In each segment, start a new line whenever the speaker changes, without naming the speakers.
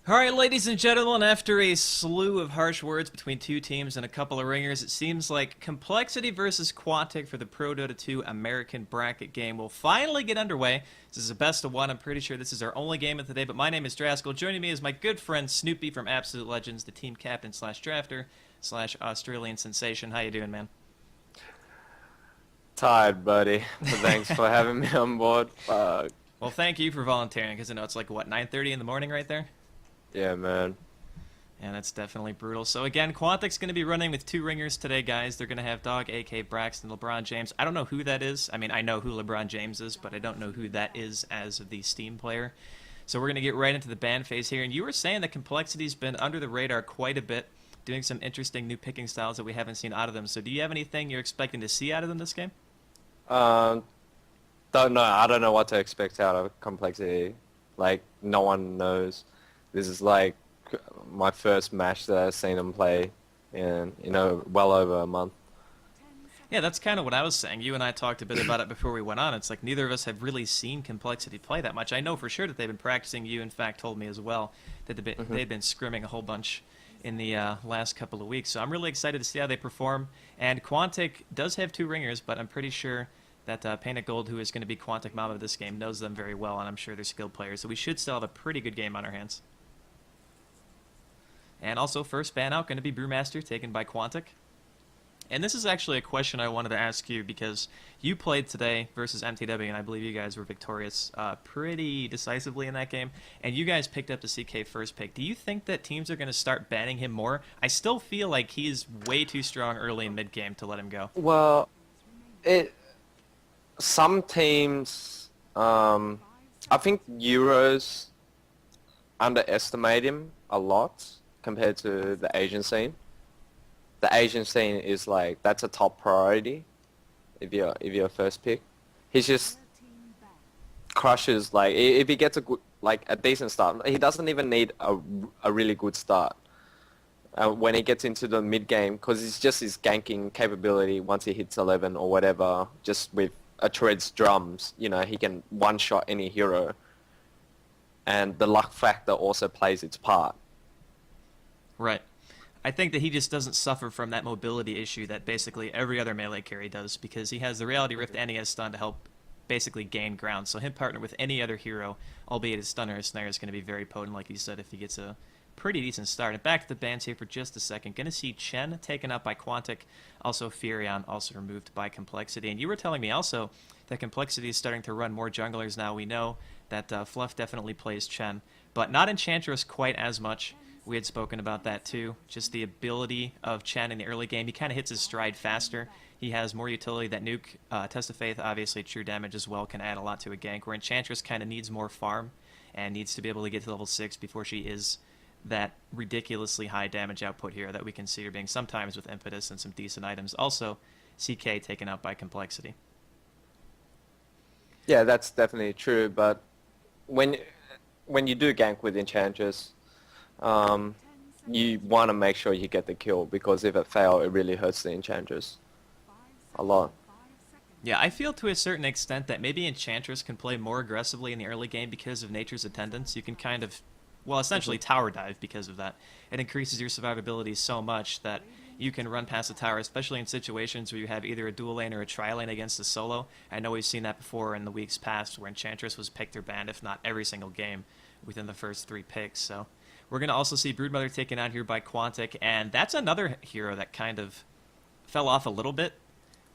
Alright, ladies and gentlemen, after a slew of harsh words between two teams and a couple of ringers, it seems like Complexity versus Quantic for the Prodota2 American bracket game will finally get underway. This is a best of one. I'm pretty sure this is our only game of the day, but my name is Draskyl. Joining me is my good friend Snoopy from Absolute Legends, the team captain slash drafter slash Australian sensation. How you doing, man?
Tired, buddy. Thanks for having me on board.
Well, thank you for volunteering, because I know it's like, what, 9:30 in the morning right there?
Yeah, man.
Yeah, that's definitely brutal. So again, Quantic's going to be running with two ringers today, guys. They're going to have Dog, A.K. Braxton, LeBron James. I don't know who that is. I mean, I know who LeBron James is, but I don't know who that is as the Steam player. So we're going to get right into the ban phase here. And you were saying that Complexity's been under the radar quite a bit, doing some interesting new picking styles that we haven't seen out of them. So do you have anything you're expecting to see out of them this game?
Um, don't know. I don't know what to expect out of Complexity. Like, no one knows. This is like my first match that I've seen them play in, well over a month.
Yeah, that's kind of what I was saying. You and I talked a bit about it before we went on. It's like neither of us have really seen Complexity play that much. I know for sure that they've been practicing. You, in fact, told me as well that they've been scrimming a whole bunch in the last couple of weeks. So I'm really excited to see how they perform. And Quantic does have two ringers, but I'm pretty sure that Painted Gold, who is going to be Quantic Mama of this game, knows them very well, and I'm sure they're skilled players. So we should still have a pretty good game on our hands. And also, first ban out, going to be Brewmaster, taken by Quantic. And this is actually a question I wanted to ask you, because you played today versus MTW, and I believe you guys were victorious pretty decisively in that game. And you guys picked up the CK first pick. Do you think that teams are going to start banning him more? I still feel like he's way too strong early in mid-game to let him go.
Well, some teams, I think Euros underestimate him a lot compared to the Asian scene. The Asian scene is like, that's a top priority if you're a first pick. He just crushes, like, if he gets a decent start, he doesn't even need a really good start when he gets into the mid game, because it's just his ganking capability once he hits 11 or whatever, just with a Tread's drums, he can one-shot any hero. And the luck factor also plays its part.
Right. I think that he just doesn't suffer from that mobility issue that basically every other melee carry does, because he has the Reality Rift and he has stun to help basically gain ground. So him partner with any other hero, albeit his stun or his snare, is going to be very potent, like you said, if he gets a pretty decent start. And back to the bans here for just a second. Going to see Chen taken up by Quantic, also Furion also removed by Complexity. And you were telling me also that Complexity is starting to run more junglers now. We know that Fluff definitely plays Chen, but not Enchantress quite as much. We had spoken about that too. Just the ability of Chen in the early game. He kind of hits his stride faster. He has more utility. That nuke, Test of Faith, obviously true damage as well, can add a lot to a gank, where Enchantress kind of needs more farm and needs to be able to get to level 6 before she is that ridiculously high damage output here that we can see her being sometimes with Impetus and some decent items. Also, CK taken out by Complexity.
Yeah, that's definitely true, but when you do gank with Enchantress, you want to make sure you get the kill, because if it fails, it really hurts the Enchantress a lot.
Yeah, I feel to a certain extent that maybe Enchantress can play more aggressively in the early game because of Nature's Attendance. You can kind of, well, essentially tower dive because of that. It increases your survivability so much that you can run past the tower, especially in situations where you have either a dual lane or a tri-lane against a solo. I know we've seen that before in the weeks past, where Enchantress was picked or banned, if not every single game, within the first 3 picks. So we're going to also see Broodmother taken out here by Quantic, and that's another hero that kind of fell off a little bit.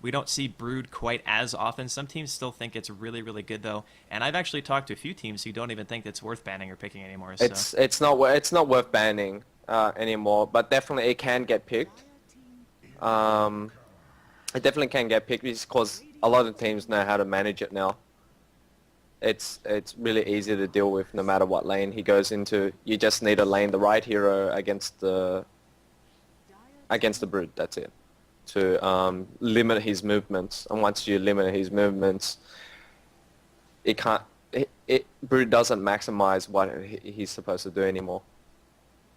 We don't see Brood quite as often. Some teams still think it's really, really good, though. And I've actually talked to a few teams who don't even think it's worth banning or picking anymore. So.
It's not worth banning anymore, but definitely it can get picked. It definitely can get picked because a lot of teams know how to manage it now. It's really easy to deal with no matter what lane he goes into. You just need to lane the right hero against the Brood. That's it. To limit his movements, and once you limit his movements, Brood doesn't maximize what he's supposed to do anymore.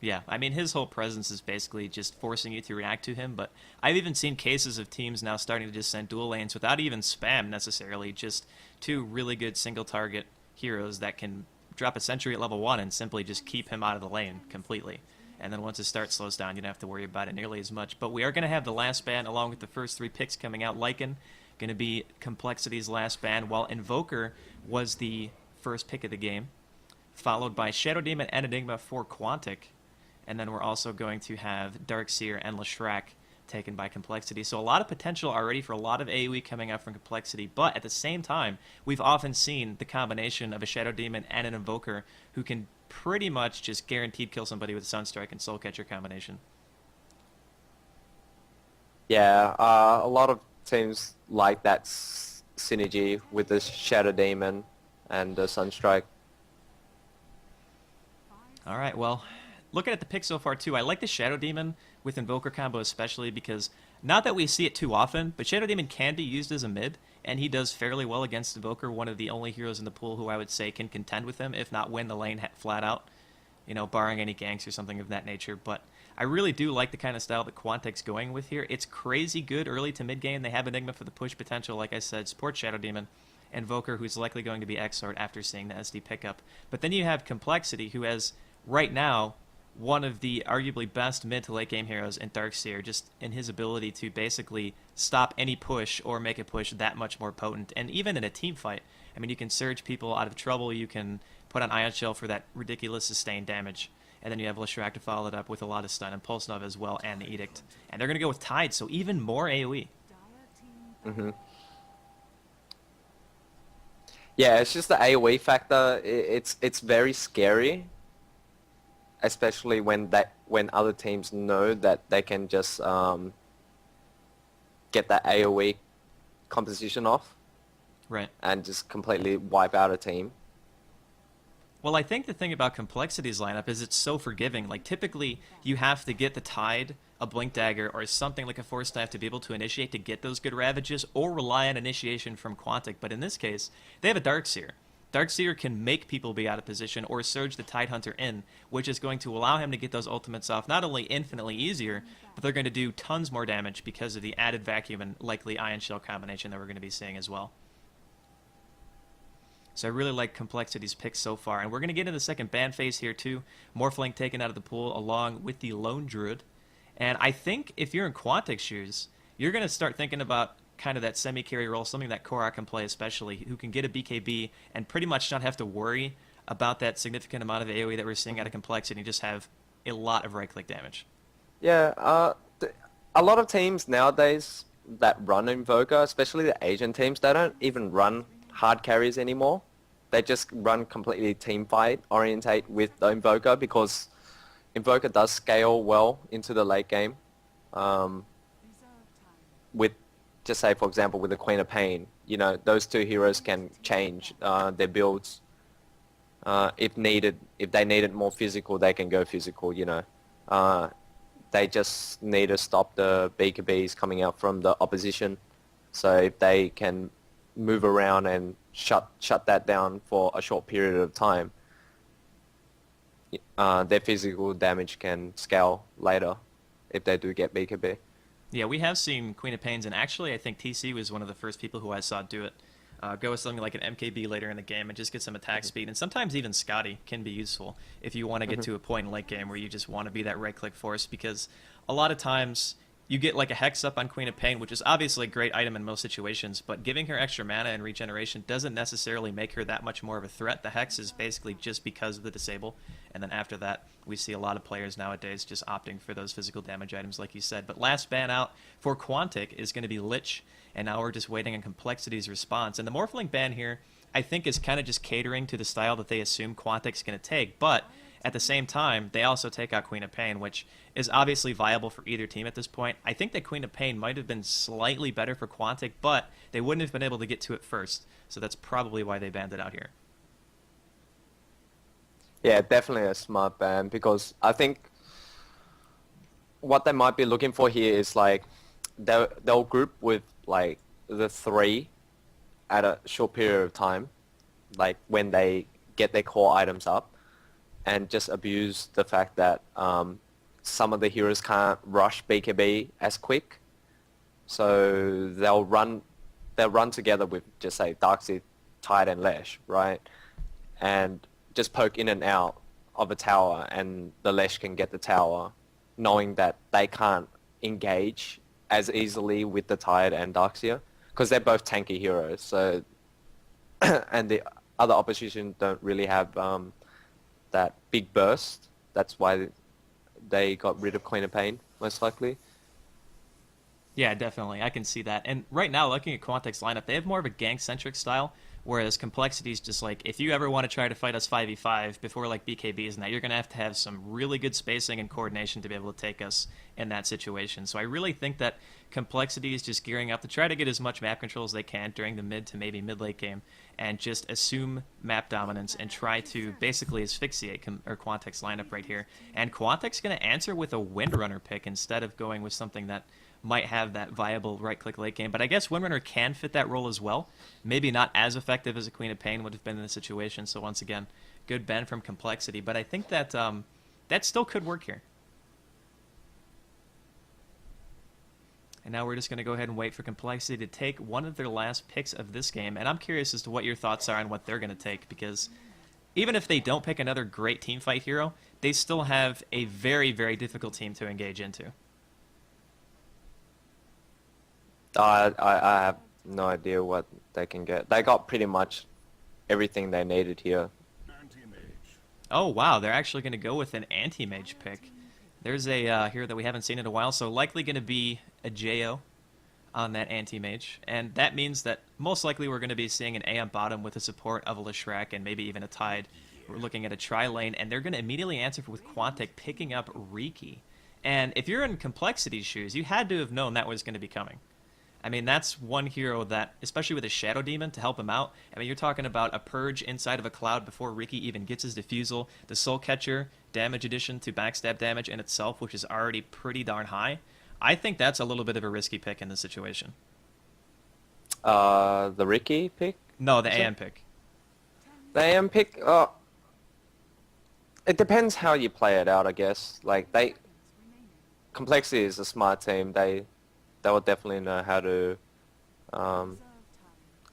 Yeah, I mean, his whole presence is basically just forcing you to react to him, but I've even seen cases of teams now starting to just send dual lanes without even spam necessarily, just 2 really good single target heroes that can drop a sentry at level 1 and simply just keep him out of the lane completely. And then once his start slows down, you don't have to worry about it nearly as much. But we are going to have the last ban along with the first 3 picks coming out. Lycan going to be Complexity's last ban, while Invoker was the first pick of the game, followed by Shadow Demon and Enigma for Quantic. And then we're also going to have Darkseer and Leshrac taken by Complexity. So a lot of potential already for a lot of AoE coming out from Complexity, but at the same time, we've often seen the combination of a Shadow Demon and an Invoker who can pretty much just guaranteed kill somebody with Sunstrike and Soulcatcher combination.
Yeah, a lot of teams like that synergy with the Shadow Demon and the Sunstrike.
All right, well, looking at the pick so far too, I like the Shadow Demon with Invoker combo especially because, not that we see it too often, but Shadow Demon can be used as a mid, and he does fairly well against Invoker, one of the only heroes in the pool who I would say can contend with him, if not win the lane flat out, you know, barring any ganks or something of that nature. But I really do like the kind of style that Quantic's going with here. It's crazy good early to mid game. They have Enigma for the push potential, like I said, support Shadow Demon, Invoker, who's likely going to be Exort after seeing the SD pickup. But then you have Complexity, who has, right now, one of the arguably best mid to late game heroes in Darkseer, just in his ability to basically stop any push or make a push that much more potent. And even in a team fight, I mean, you can surge people out of trouble, you can put on Ion Shell for that ridiculous sustained damage, and then you have Leshrac to follow it up with a lot of stun, and Pulse Nova as well, and the Edict. And they're going to go with Tide, so even more AoE.
Mm-hmm. Yeah, it's just the AoE factor. It's very scary, especially when other teams know that they can just get that AoE composition off,
Right.
and just completely wipe out a team.
Well, I think the thing about Complexity's lineup is it's so forgiving. Like, typically, you have to get the Tide, a Blink Dagger, or something like a Force Staff to be able to initiate to get those good Ravages, or rely on initiation from Quantic. But in this case, they have a Darkseer. Darkseer can make people be out of position or surge the Tidehunter in, which is going to allow him to get those ultimates off not only infinitely easier, but they're going to do tons more damage because of the added vacuum and likely Ion Shell combination that we're going to be seeing as well. So I really like Complexity's picks so far. And we're going to get into the second ban phase here too. Morphling taken out of the pool along with the Lone Druid. And I think if you're in Quantic's shoes, you're going to start thinking about kind of that semi-carry role, something that coR can play especially, who can get a BKB and pretty much not have to worry about that significant amount of AoE that we're seeing out of Complexity and just have a lot of right-click damage.
Yeah, a lot of teams nowadays that run Invoker, especially the Asian teams, they don't even run hard carries anymore. They just run completely team fight orientate with the Invoker because Invoker does scale well into the late game. With, just say for example, with the Queen of Pain, you know, those two heroes can change their builds. If needed, if they need it more physical, they can go physical, you know. They just need to stop the BKBs coming out from the opposition. So if they can move around and shut that down for a short period of time, their physical damage can scale later if they do get BKB.
Yeah, we have seen Queen of Pains, and actually I think TC was one of the first people who I saw do it. Go with something like an MKB later in the game and just get some attack speed. And sometimes even Scotty can be useful if you want to get to a point in late game where you just want to be that right-click force, because a lot of times you get like a Hex up on Queen of Pain, which is obviously a great item in most situations, but giving her extra mana and regeneration doesn't necessarily make her that much more of a threat. The Hex is basically just because of the disable, and then after that, we see a lot of players nowadays just opting for those physical damage items like you said. But last ban out for Quantic is going to be Lich, and now we're just waiting on Complexity's response. And the Morphling ban here, I think, is kind of just catering to the style that they assume Quantic's going to take, but at the same time, they also take out Queen of Pain, which is obviously viable for either team at this point. I think that Queen of Pain might have been slightly better for Quantic, but they wouldn't have been able to get to it first. So that's probably why they banned it out here.
Yeah, definitely a smart ban, because I think what they might be looking for here is like they'll group with like the three at a short period of time, like when they get their core items up, and just abuse the fact that some of the heroes can't rush BKB as quick. So they'll run together with, just say, Darkseid, Tide, and Lesh, right? And just poke in and out of a tower and the Lesh can get the tower, knowing that they can't engage as easily with the Tide and Darkseer because they're both tanky heroes. So, and the other opposition don't really have that big burst. That's why they got rid of Queen of Pain, most likely.
Yeah, definitely. I can see that. And right now, looking at Quantic's lineup, they have more of a gank-centric style, whereas Complexity's just like, if you ever want to try to fight us 5v5 before like BKBs and that, you're going to have some really good spacing and coordination to be able to take us in that situation. So I really think that Complexity is just gearing up to try to get as much map control as they can during the mid to maybe mid-late game and just assume map dominance and try to basically asphyxiate Quantic's lineup right here. And Quantic's going to answer with a Windrunner pick instead of going with something that might have that viable right-click late game. But I guess Windrunner can fit that role as well. Maybe not as effective as a Queen of Pain would have been in the situation. So once again, good bend from Complexity. But I think that that still could work here. And now we're just going to go ahead and wait for Complexity to take one of their last picks of this game. And I'm curious as to what your thoughts are on what they're going to take, because even if they don't pick another great teamfight hero, they still have a very, very difficult team to engage into.
I have no idea what they can get. They got pretty much everything they needed here.
Oh, wow. They're actually going to go with an anti-mage pick. There's a hero that we haven't seen in a while, so likely going to be a JO on that anti-mage. And that means that most likely we're going to be seeing an AM bottom with the support of a Leshrac and maybe even a Tide. We're looking at a tri-lane, and they're going to immediately answer with Quantic picking up Riki. And if you're in Complexity's shoes, you had to have known that was going to be coming. I mean, that's one hero that, especially with a Shadow Demon to help him out, I mean, you're talking about a Purge inside of a Cloud before Riki even gets his Diffusal, the Soul Catcher, damage addition to backstab damage in itself, which is already pretty darn high. I think that's a little bit of a risky pick in this situation.
The Riki pick?
No, the AM pick.
The AM pick? It depends how you play it out, I guess. Like, Complexity is a smart team. They will definitely know how to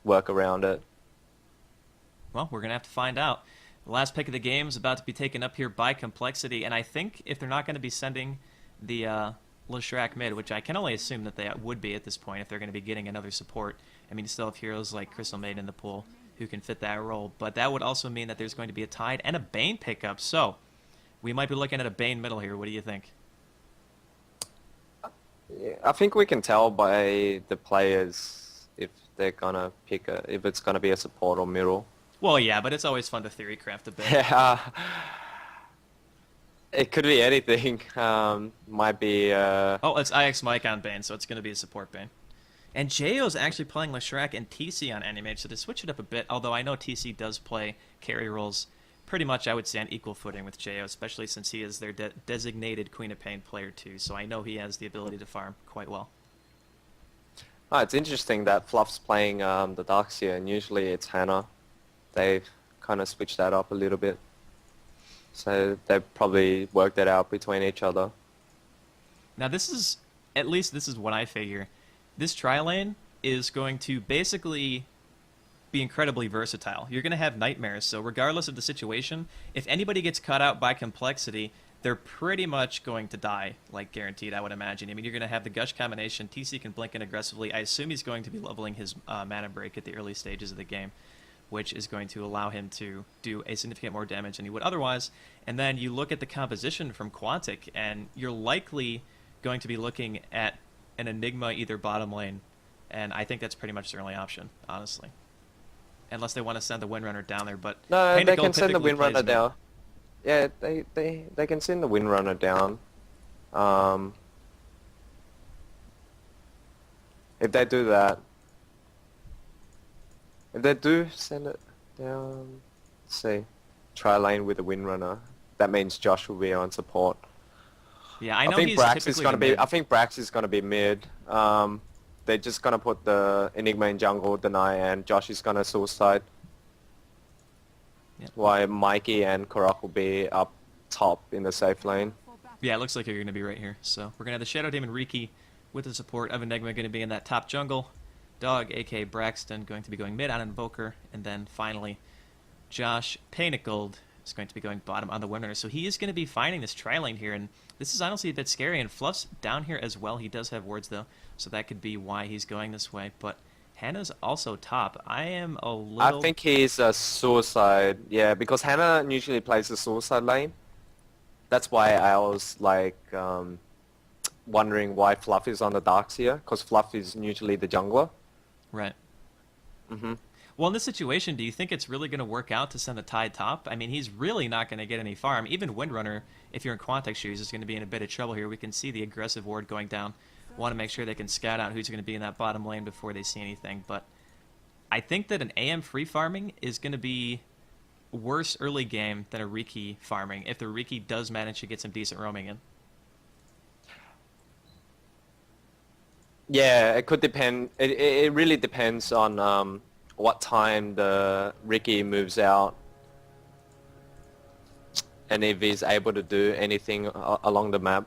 work around it.
Well, we're going to have to find out. The last pick of the game is about to be taken up here by Complexity, and I think if they're not going to be sending the Leshrac mid, which I can only assume that they would be at this point if they're going to be getting another support. I mean, you still have heroes like Crystal Maiden in the pool who can fit that role, but that would also mean that there's going to be a Tide and a Bane pickup, so we might be looking at a Bane middle here. What do you think?
Yeah, I think we can tell by the players if they're gonna pick if it's gonna be a support or middle.
Well, yeah, but it's always fun to theory craft a bit.
Yeah, it could be anything. Might be.
Oh, it's IX Mike on Bane, so it's going to be a support Bane. And JO's actually playing Leshrac and TC on Animage, so to switch it up a bit, although I know TC does play carry roles pretty much, I would say, on equal footing with JO, especially since he is their designated Queen of Pain player too, so I know he has the ability to farm quite well.
Oh, it's interesting that Fluff's playing the Darkseer, and usually it's Hannah. They've kind of switched that up a little bit. So they've probably worked it out between each other.
Now this is, at least this is what I figure, this tri-lane is going to basically be incredibly versatile. You're going to have Nightmares, so regardless of the situation, if anybody gets cut out by Complexity, they're pretty much going to die, like guaranteed, I would imagine. I mean, you're going to have the Gush combination, TC can blink in aggressively. I assume he's going to be leveling his mana break at the early stages of the game, which is going to allow him to do a significant more damage than he would otherwise. And then you look at the composition from Quantic, and you're likely going to be looking at an Enigma either bottom lane, and I think that's pretty much their only option, honestly. Unless they want to send the Windrunner down there, but
no,
Pinnacle
they can send the
typically plays
Windrunner
mid.
down. Yeah, they can send the Windrunner down. If they do that, if they do send it down, let's see, try lane with the Windrunner, that means Josh will be on support.
Yeah, I know
think
he's
Brax
typically
is gonna
the
be.
mid.
I think Brax is gonna be mid. They're just gonna put the Enigma in jungle, deny, and Josh is gonna suicide.
Yep.
While Mikey and Korok will be up top in the safe lane.
Yeah, it looks like you're going to be right here. So we're going to have the Shadow Demon Riki with the support of Enigma going to be in that top jungle. Dog, a.k.a. Braxton, going to be going mid on Invoker. And then finally, Josh Pinnacled is going to be going bottom on the Windrunner. So he is going to be finding this tri-lane here, and this is honestly a bit scary. And Fluff's down here as well. He does have wards, though, so that could be why he's going this way. But Hannah's also top. I am a little...
I think he's a suicide. Yeah, because Hannah usually plays the suicide lane. That's why I was like wondering why Fluff is on the Darks here, because Fluff is usually the jungler.
Right.
Mm-hmm.
Well, in this situation, do you think it's really going to work out to send the Tide top? I mean, he's really not going to get any farm. Even Windrunner, if you're in Quantic shoes, is going to be in a bit of trouble here. We can see the aggressive ward going down. Want to make sure they can scout out who's going to be in that bottom lane before they see anything. But I think that an AM free farming is going to be worse early game than a Riki farming if the Riki does manage to get some decent roaming in.
Yeah, it could depend. It really depends on what time the Riki moves out and if he's able to do anything along the map.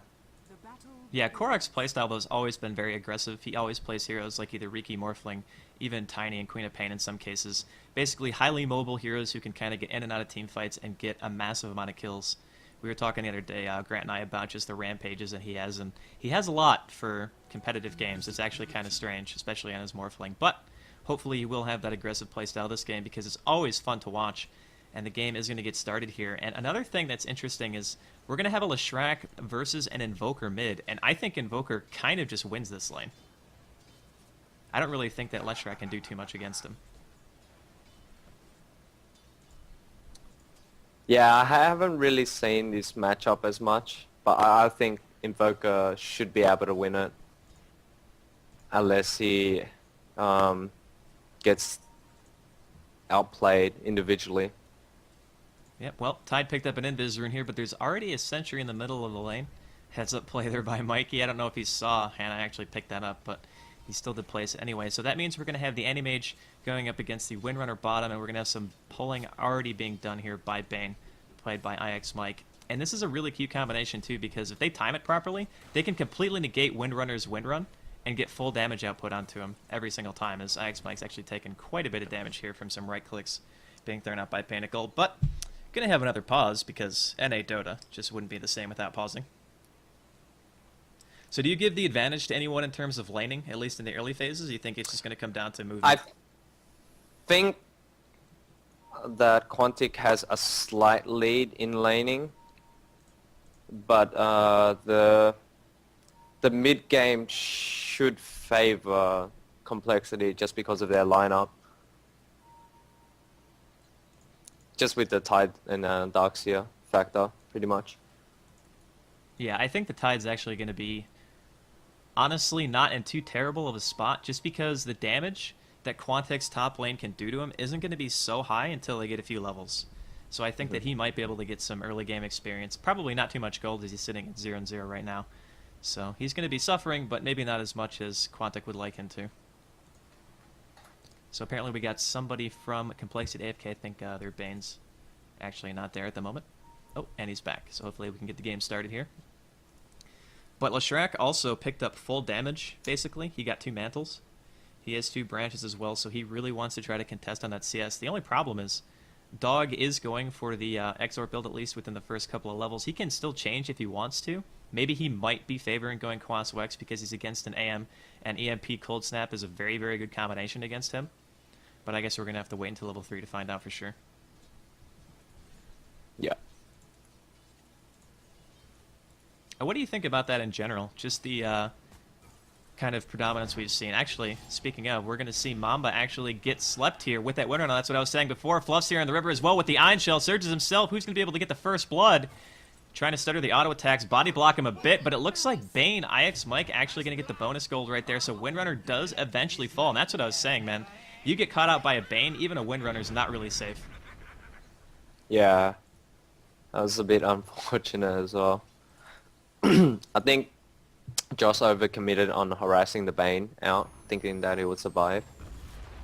Yeah, Korok's playstyle, though, has always been very aggressive. He always plays heroes like either Riki, Morphling, even Tiny and Queen of Pain in some cases. Basically, highly mobile heroes who can kind of get in and out of team fights and get a massive amount of kills. We were talking the other day, Grant and I, about just the rampages that he has, and he has a lot for competitive games. It's actually kind of strange, especially on his Morphling. But hopefully he will have that aggressive playstyle this game because it's always fun to watch, and the game is going to get started here. And another thing that's interesting is we're going to have a Leshrac versus an Invoker mid, and I think Invoker kind of just wins this lane. I don't really think that Leshrac can do too much against him.
Yeah, I haven't really seen this matchup as much, but I think Invoker should be able to win it unless he gets outplayed individually.
Yep, well, Tide picked up an Invis rune here, but there's already a Sentry in the middle of the lane. Heads up play there by Mikey. I don't know if he saw Hannah actually pick that up, but he still did place it anyway. So that means we're going to have the Anti-Mage going up against the Windrunner bottom, and we're going to have some pulling already being done here by Bane, played by IX Mike. And this is a really cute combination, too, because if they time it properly, they can completely negate Windrunner's Windrun and get full damage output onto him every single time, as IX Mike's actually taken quite a bit of damage here from some right clicks being thrown out by Pinnacle. But gonna have another pause because NEODota just wouldn't be the same without pausing. So do you give the advantage to anyone in terms of laning, at least in the early phases? Or you think it's just gonna come down to movement?
I think that Quantic has a slight lead in laning, but the mid game should favor Complexity just because of their lineup. Just with the Tide and Darkseer factor, pretty much.
Yeah, I think the Tide's actually going to be, honestly, not in too terrible of a spot, just because the damage that Quantic's top lane can do to him isn't going to be so high until they get a few levels. So I think that he might be able to get some early game experience. Probably not too much gold as he's sitting at 0-0 right now. So he's going to be suffering, but maybe not as much as Quantic would like him to. So apparently we got somebody from Complexity AFK. I think their Bane's actually not there at the moment. Oh, and he's back. So hopefully we can get the game started here. But Leshrac also picked up full damage, basically. He got 2 mantles. He has 2 branches as well, so he really wants to try to contest on that CS. The only problem is Dog is going for the Exort build, at least within the first couple of levels. He can still change if he wants to. Maybe he might be favoring going Quas Wex because he's against an AM, and EMP Cold Snap is a very, very good combination against him. But I guess we're going to have to wait until level 3 to find out for sure.
Yeah.
What do you think about that in general? Just the kind of predominance we've seen. Actually, speaking of, we're going to see Mamba actually get slept here with that Winter. Now, that's what I was saying before. Fluff's here in the river as well with the Iron Shell. Surges himself. Who's going to be able to get the first blood? Trying to stutter the auto attacks, body block him a bit, but it looks like Bane, IX Mike, actually going to get the bonus gold right there. So Windrunner does eventually fall, and that's what I was saying, man. You get caught out by a Bane, even a Windrunner's not really safe.
Yeah. That was a bit unfortunate as well. I think Josh overcommitted on harassing the Bane out, thinking that he would survive.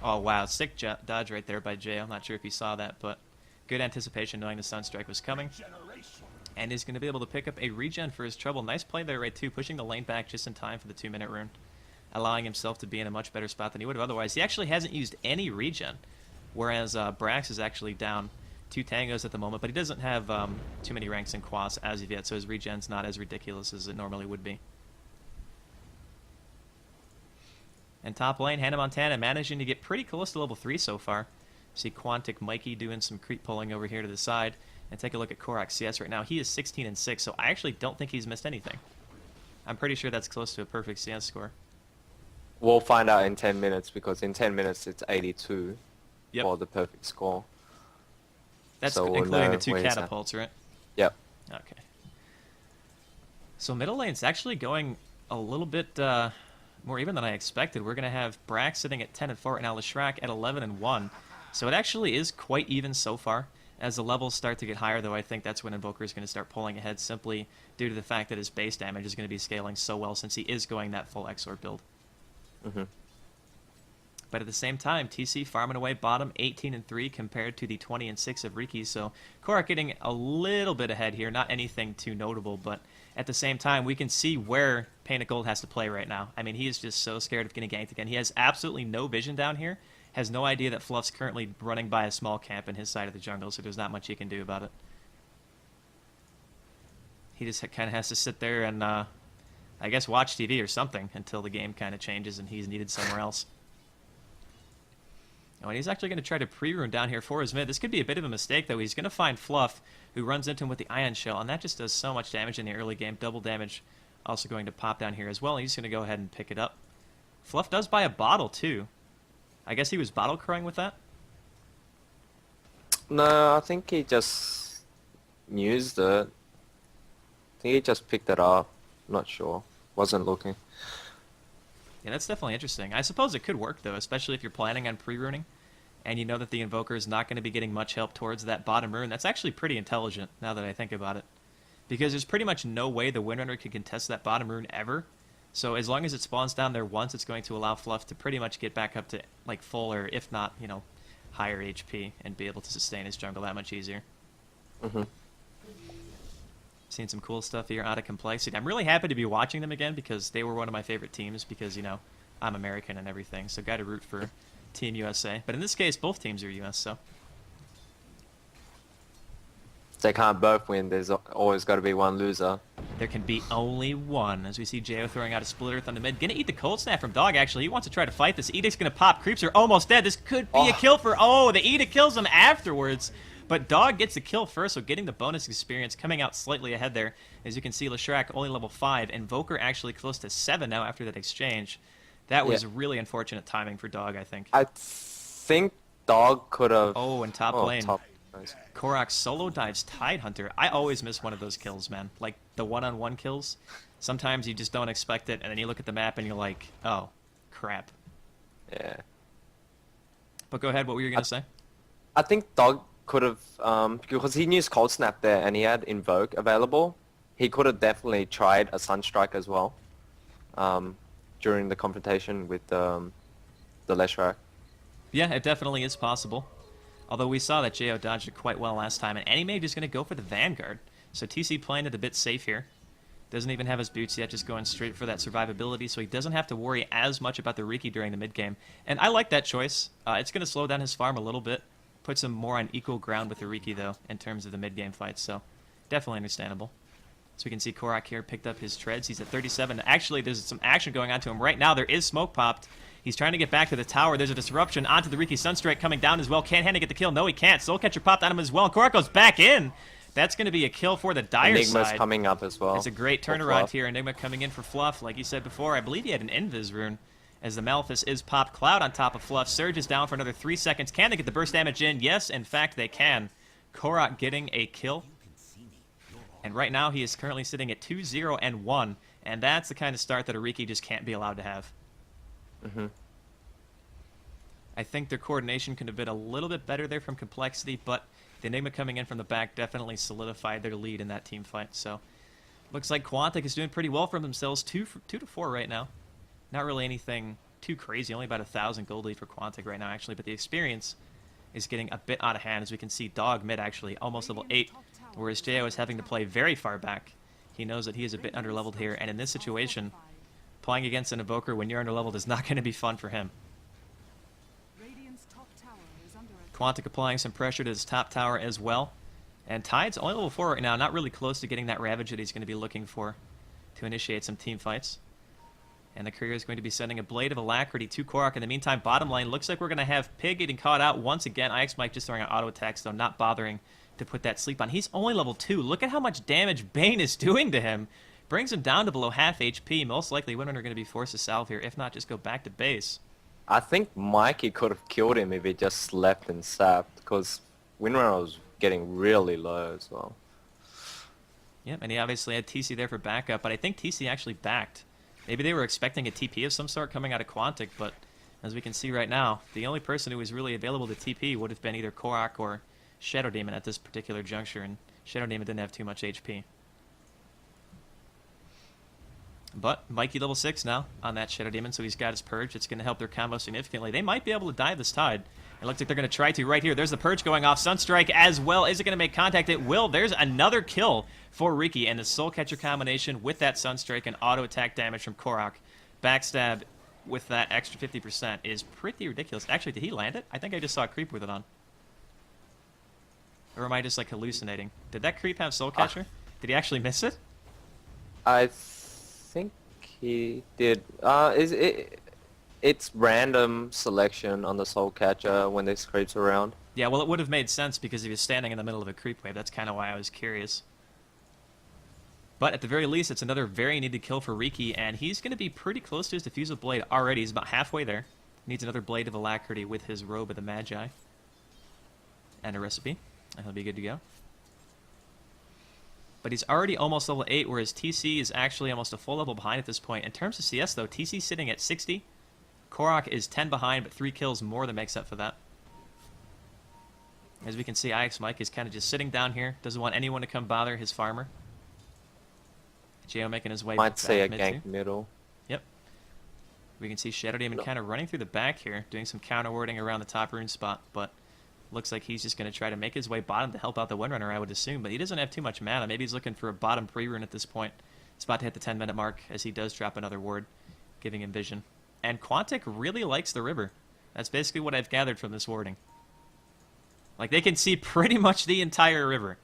Oh, wow. Sick dodge right there by Jay. I'm not sure if you saw that, but good anticipation knowing the Sunstrike was coming. And he's going to be able to pick up a regen for his trouble. Nice play there, right, too, pushing the lane back just in time for the 2-minute rune, allowing himself to be in a much better spot than he would have otherwise. He actually hasn't used any regen, whereas Brax is actually down 2 tangos at the moment, but he doesn't have too many ranks in quas as of yet, so his regen's not as ridiculous as it normally would be. And top lane, Hannah Montana managing to get pretty close to level 3 so far. See Quantic Mikey doing some creep pulling over here to the side. And take a look at Korok's CS right now. He is 16-6, so I actually don't think he's missed anything. I'm pretty sure that's close to a perfect CS score.
We'll find out in 10 minutes because in 10 minutes it's 82 for the perfect score.
That's
so
including the 2 catapults, right?
Yep.
Okay. So middle lane's actually going a little bit more even than I expected. We're going to have Brack sitting at 10-4 right now, Leshrac at 11-1. So it actually is quite even so far. As the levels start to get higher, though, I think that's when Invoker is going to start pulling ahead simply due to the fact that his base damage is going to be scaling so well since he is going that full XOR build. But at the same time, TC farming away bottom 18-3 compared to the 20-6 of Riki. So Korok getting a little bit ahead here, not anything too notable, but at the same time, we can see where Pain of Gold has to play right now. I mean, he is just so scared of getting ganked again. He has absolutely no vision down here, has no idea that Fluff's currently running by a small camp in his side of the jungle, so there's not much he can do about it. He just kind of has to sit there and, I guess, watch TV or something until the game kind of changes and he's needed somewhere else. Oh, and he's actually going to try to pre-rune down here for his mid. This could be a bit of a mistake, though. He's going to find Fluff, who runs into him with the Ion Shell, and that just does so much damage in the early game. Double damage also going to pop down here as well. He's going to go ahead and pick it up. Fluff does buy a bottle, too. I guess he was bottle crowing with that?
No, I think he just used it. I think he just picked it up. Not sure. Wasn't looking.
Yeah, that's definitely interesting. I suppose it could work, though, especially if you're planning on pre-runing, and you know that the Invoker is not going to be getting much help towards that bottom rune. That's actually pretty intelligent, now that I think about it. Because there's pretty much no way the Windrunner can contest that bottom rune ever. So as long as it spawns down there once, it's going to allow Fluff to pretty much get back up to, like, full, or if not, you know, higher HP, and be able to sustain his jungle that much easier. Seen some cool stuff here out of Complexity. I'm really happy to be watching them again because they were one of my favorite teams because, you know, I'm American and everything, so got to root for Team USA. But in this case, both teams are US, so.
They can't both win. There's always got to be one loser.
There can be only one, as we see Jo throwing out a Split Earth on the mid. Gonna eat the Cold Snap from Dog, actually. He wants to try to fight this. Edict's gonna pop. Creeps are almost dead. This could be a kill for... Oh, the Edict kills him afterwards. But Dog gets the kill first, so getting the bonus experience, coming out slightly ahead there. As you can see, Leshrac only level 5, Invoker actually close to 7 now after that exchange. That was really unfortunate timing for Dog, I think.
I think Dog could have...
Oh, and top lane.
Nice.
Korok solo dives Tidehunter. I always miss one of those kills, man. Like, the one-on-one kills. Sometimes you just don't expect it, and then you look at the map and you're like, oh, crap.
Yeah.
But go ahead, what were you going to say?
I think Dog could have, because he used Cold Snap there and he had Invoke available, he could have definitely tried a Sunstrike as well during the confrontation with the Leshrac.
Yeah, it definitely is possible. Although we saw that Jo dodged it quite well last time, and Animage is going to go for the Vanguard. So TC playing it a bit safe here. Doesn't even have his boots yet, just going straight for that survivability, so he doesn't have to worry as much about the Riki during the mid-game. And I like that choice. It's going to slow down his farm a little bit. Puts him more on equal ground with the Riki, though, in terms of the mid-game fights, so definitely understandable. So we can see Korok here picked up his treads. He's at 37. Actually, there's some action going on to him right now. There is smoke popped. He's trying to get back to the tower. There's a disruption onto the Riki Sunstrike coming down as well. Can Hannah get the kill? No, he can't. Soulcatcher popped on him as well. And Korok goes back in. That's going to be a kill for the Dire
Enigma's
side.
coming up as well.
It's a great turnaround here. Enigma coming in for Fluff. Like you said before, I believe he had an Invis rune. As the Malefice is popped. Cloud on top of Fluff. Surge is down for another 3 seconds. Can they get the burst damage in? Yes, in fact, they can. Korok getting a kill. And right now, he is currently sitting at 2-0-1. And that's the kind of start that a Riki just can't be allowed to have. I think their coordination could have been a little bit better there from Complexity, but the Enigma coming in from the back definitely solidified their lead in that team fight. So, looks like Quantic is doing pretty well for themselves. 2-4 right now. Not really anything too crazy, only about 1,000 gold lead for Quantic right now, actually, but the experience is getting a bit out of hand, as we can see Dog mid, actually, almost level 8, whereas Jo is having to play very far back. He knows that he is a bit underleveled here, and in this situation, playing against an Invoker when you're underleveled is not going to be fun for him. Quantic applying some pressure to his top tower as well. And Tide's only level 4 right now, not really close to getting that Ravage that he's going to be looking for to initiate some team fights. And the Courier is going to be sending a Blade of Alacrity to Korok. In the meantime, bottom lane, looks like we're going to have Pig getting caught out once again. IX Mike just throwing out auto attacks, though, not bothering to put that sleep on. He's only level 2. Look at how much damage Bane is doing to him. Brings him down to below half HP. Most likely, Windrunner are going to be forced to salve here. If not, just go back to base.
I think Mikey could have killed him if he just slept and sapped, because Windrunner was getting really low as well.
Yep, and he obviously had TC there for backup, but I think TC actually backed. Maybe they were expecting a TP of some sort coming out of Quantic, but as we can see right now, the only person who was really available to TP would have been either Korok or Shadow Demon at this particular juncture, and Shadow Demon didn't have too much HP. But Mikey level 6 now on that Shadow Demon, so he's got his Purge. It's going to help their combo significantly. They might be able to dive this Tide. It looks like they're going to try to right here. There's the Purge going off. Sunstrike as well. Is it going to make contact? It will. There's another kill for Riki, and the Soul Catcher combination with that Sunstrike and auto attack damage from Korok. Backstab with that extra 50% is pretty ridiculous. Actually, did he land it? I think I just saw a creep with it on. Or am I just like hallucinating? Did that creep have Soul Catcher? Did he actually miss it?
I think he did. It's random selection on the Soul Catcher when this creeps around.
Yeah, well, it would have made sense because he was standing in the middle of a creep wave. That's kind of why I was curious. But at the very least, it's another very needed kill for Riki, and he's going to be pretty close to his Diffusal Blade already. He's about halfway there. Needs another Blade of Alacrity with his Robe of the Magi. And a recipe, and he'll be good to go. But he's already almost level 8, whereas TC is actually almost a full level behind at this point. In terms of CS, though, TC's sitting at 60. Korok is 10 behind, but 3 kills more than makes up for that. As we can see, IX Mike is kind of just sitting down here. Doesn't want anyone to come bother his farmer. Jo making his way
Might
back
say a
mid
gank
too.
middle.
Yep. We can see Shadow Demon kind of running through the back here, doing some counter warding around the top rune spot, but looks like he's just going to try to make his way bottom to help out the Windrunner, I would assume, but he doesn't have too much mana. Maybe he's looking for a bottom pre-rune at this point. It's about to hit the 10-minute mark as he does drop another ward, giving him vision. And Quantic really likes the river. That's basically what I've gathered from this warding. Like, they can see pretty much the entire river,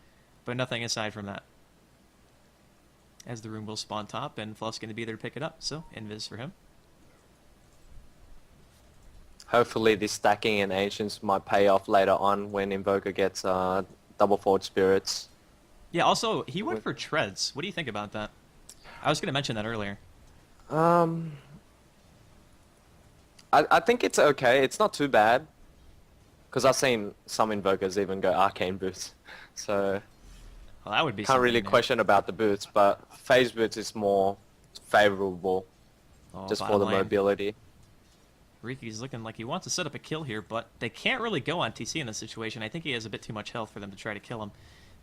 but nothing aside from that. As the rune will spawn top, and Fluff's going to be there to pick it up, so invis for him.
Hopefully this stacking in Ancients might pay off later on when Invoker gets double Forge Spirits.
Yeah, also, he went for Treads. What do you think about that? I was going to mention that earlier.
I think it's okay. It's not too bad. Because I've seen some Invokers even go Arcane Boots. So
Well, that would be
can't really
something,
question about the boots, but Phase Boots is more favorable just for the
bottom lane.
mobility.
Riki's looking like he wants to set up a kill here, but they can't really go on TC in this situation. I think he has a bit too much health for them to try to kill him.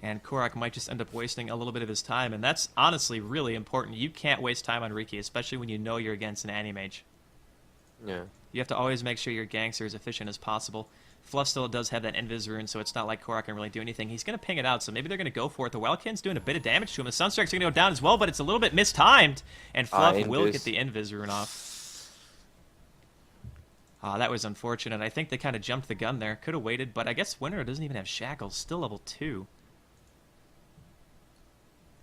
And Korok might just end up wasting a little bit of his time, and that's honestly really important. You can't waste time on Riki, especially when you know you're against an Anti-Mage.
Yeah.
You have to always make sure your ganks are as efficient as possible. Fluff still does have that Invis rune, so it's not like Korok can really do anything. He's going to ping it out, so maybe they're going to go for it. The Wildkin's doing a bit of damage to him. The Sunstrike's going to go down as well, but it's a little bit mistimed. And Fluff will get the Invis rune off. That was unfortunate. I think they kind of jumped the gun there. Could have waited, but I guess Windrunner doesn't even have Shackles. Still level 2.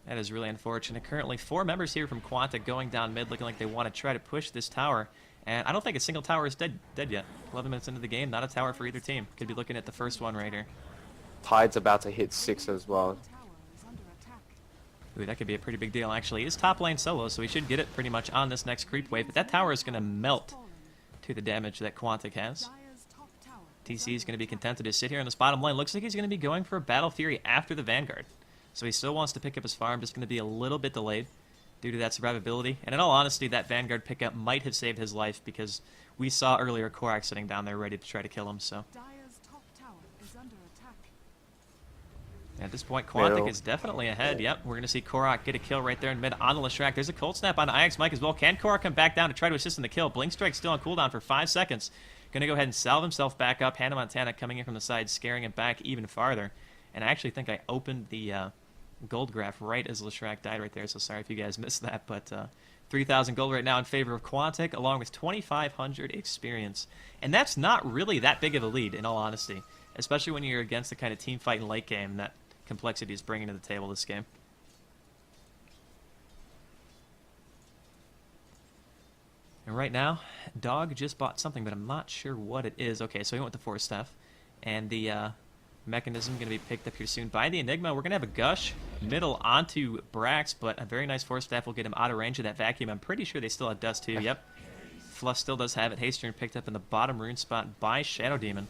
That is really unfortunate. Currently 4 members here from Quantic going down mid, looking like they want to try to push this tower. And I don't think a single tower is dead yet. 11 minutes into the game, not a tower for either team. Could be looking at the first one right here.
Tide's about to hit 6 as well.
Ooh, that could be a pretty big deal, actually. He is top lane solo, so he should get it pretty much on this next creep wave. But that tower is going to melt to the damage that Quantic has. TC is going to be contented to sit here in this bottom lane. Looks like he's going to be going for a Battle Fury after the Vanguard. So he still wants to pick up his farm, just going to be a little bit delayed due to that survivability. And in all honesty, that Vanguard pickup might have saved his life because we saw earlier Korok sitting down there ready to try to kill him, so. At this point, Quantic is definitely ahead. Yep, we're going to see Korok get a kill right there in mid on the Leshrac. There's a cold snap on IX Mike as well. Can Korok come back down to try to assist in the kill? Blink Strike's still on cooldown for 5 seconds. Going to go ahead and salve himself back up. Hannah Montana coming in from the side, scaring him back even farther. And I actually think I opened the gold graph right as Leshrac died right there, so sorry if you guys missed that. But 3,000 gold right now in favor of Quantic, along with 2,500 experience. And that's not really that big of a lead, in all honesty. especially when you're against the kind of team fight and late game that Complexity is bringing to the table this game. And right now, Dog just bought something, but I'm not sure what it is. Okay, so he went with the Force Staff. And the mechanism going to be picked up here soon by the Enigma. We're going to have a Gush middle onto Brax, but a very nice Force Staff will get him out of range of that vacuum. I'm pretty sure they still have Dust too. Yep. Fluff still does have it. Haystern picked up in the bottom rune spot by Shadow Demon.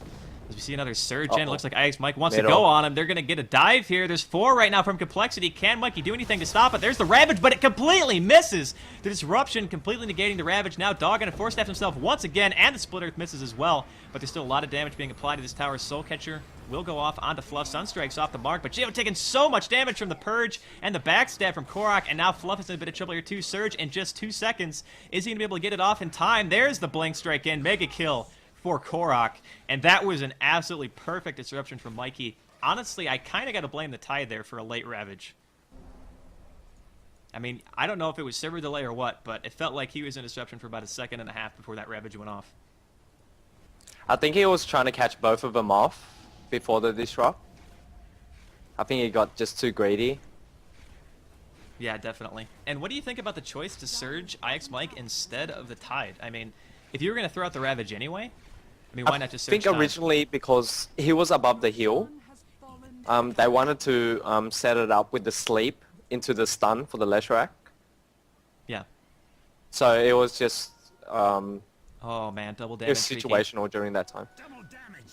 As we see another surge in, it looks like IX Mike wants to go on him. They're going to get a dive here. There's 4 right now from Complexity. Can Mikey do anything to stop it? There's the Ravage, but it completely misses. The Disruption completely negating the Ravage. Now Dog going to Force Staff himself once again, and the Split Earth misses as well. But there's still a lot of damage being applied to this tower. Soul Catcher will go off onto Fluff. Sunstrike's off the mark, but Geo taking so much damage from the Purge and the backstab from Korok, and now Fluff is in a bit of trouble here too. Surge in just 2 seconds. Is he going to be able to get it off in time? There's the Blink Strike in. Mega kill for Korok, and that was an absolutely perfect disruption from Mikey. Honestly, I kind of got to blame the Tide there for a late Ravage. I mean, I don't know if it was server delay or what, but it felt like he was in disruption for about a second and a half before that Ravage went off.
I think he was trying to catch both of them off before the disrupt. I think he got just too greedy.
Yeah, definitely. And what do you think about the choice to Surge IX Mike instead of the Tide? I mean, if you were going to throw out the Ravage anyway, I mean, why not just Surge
I think
Tide?
originally because he was above the hill, they wanted to set it up with the sleep into the stun for the Leshrac.
Yeah.
So it was just
oh man, double
it
damage.
was situational during that time.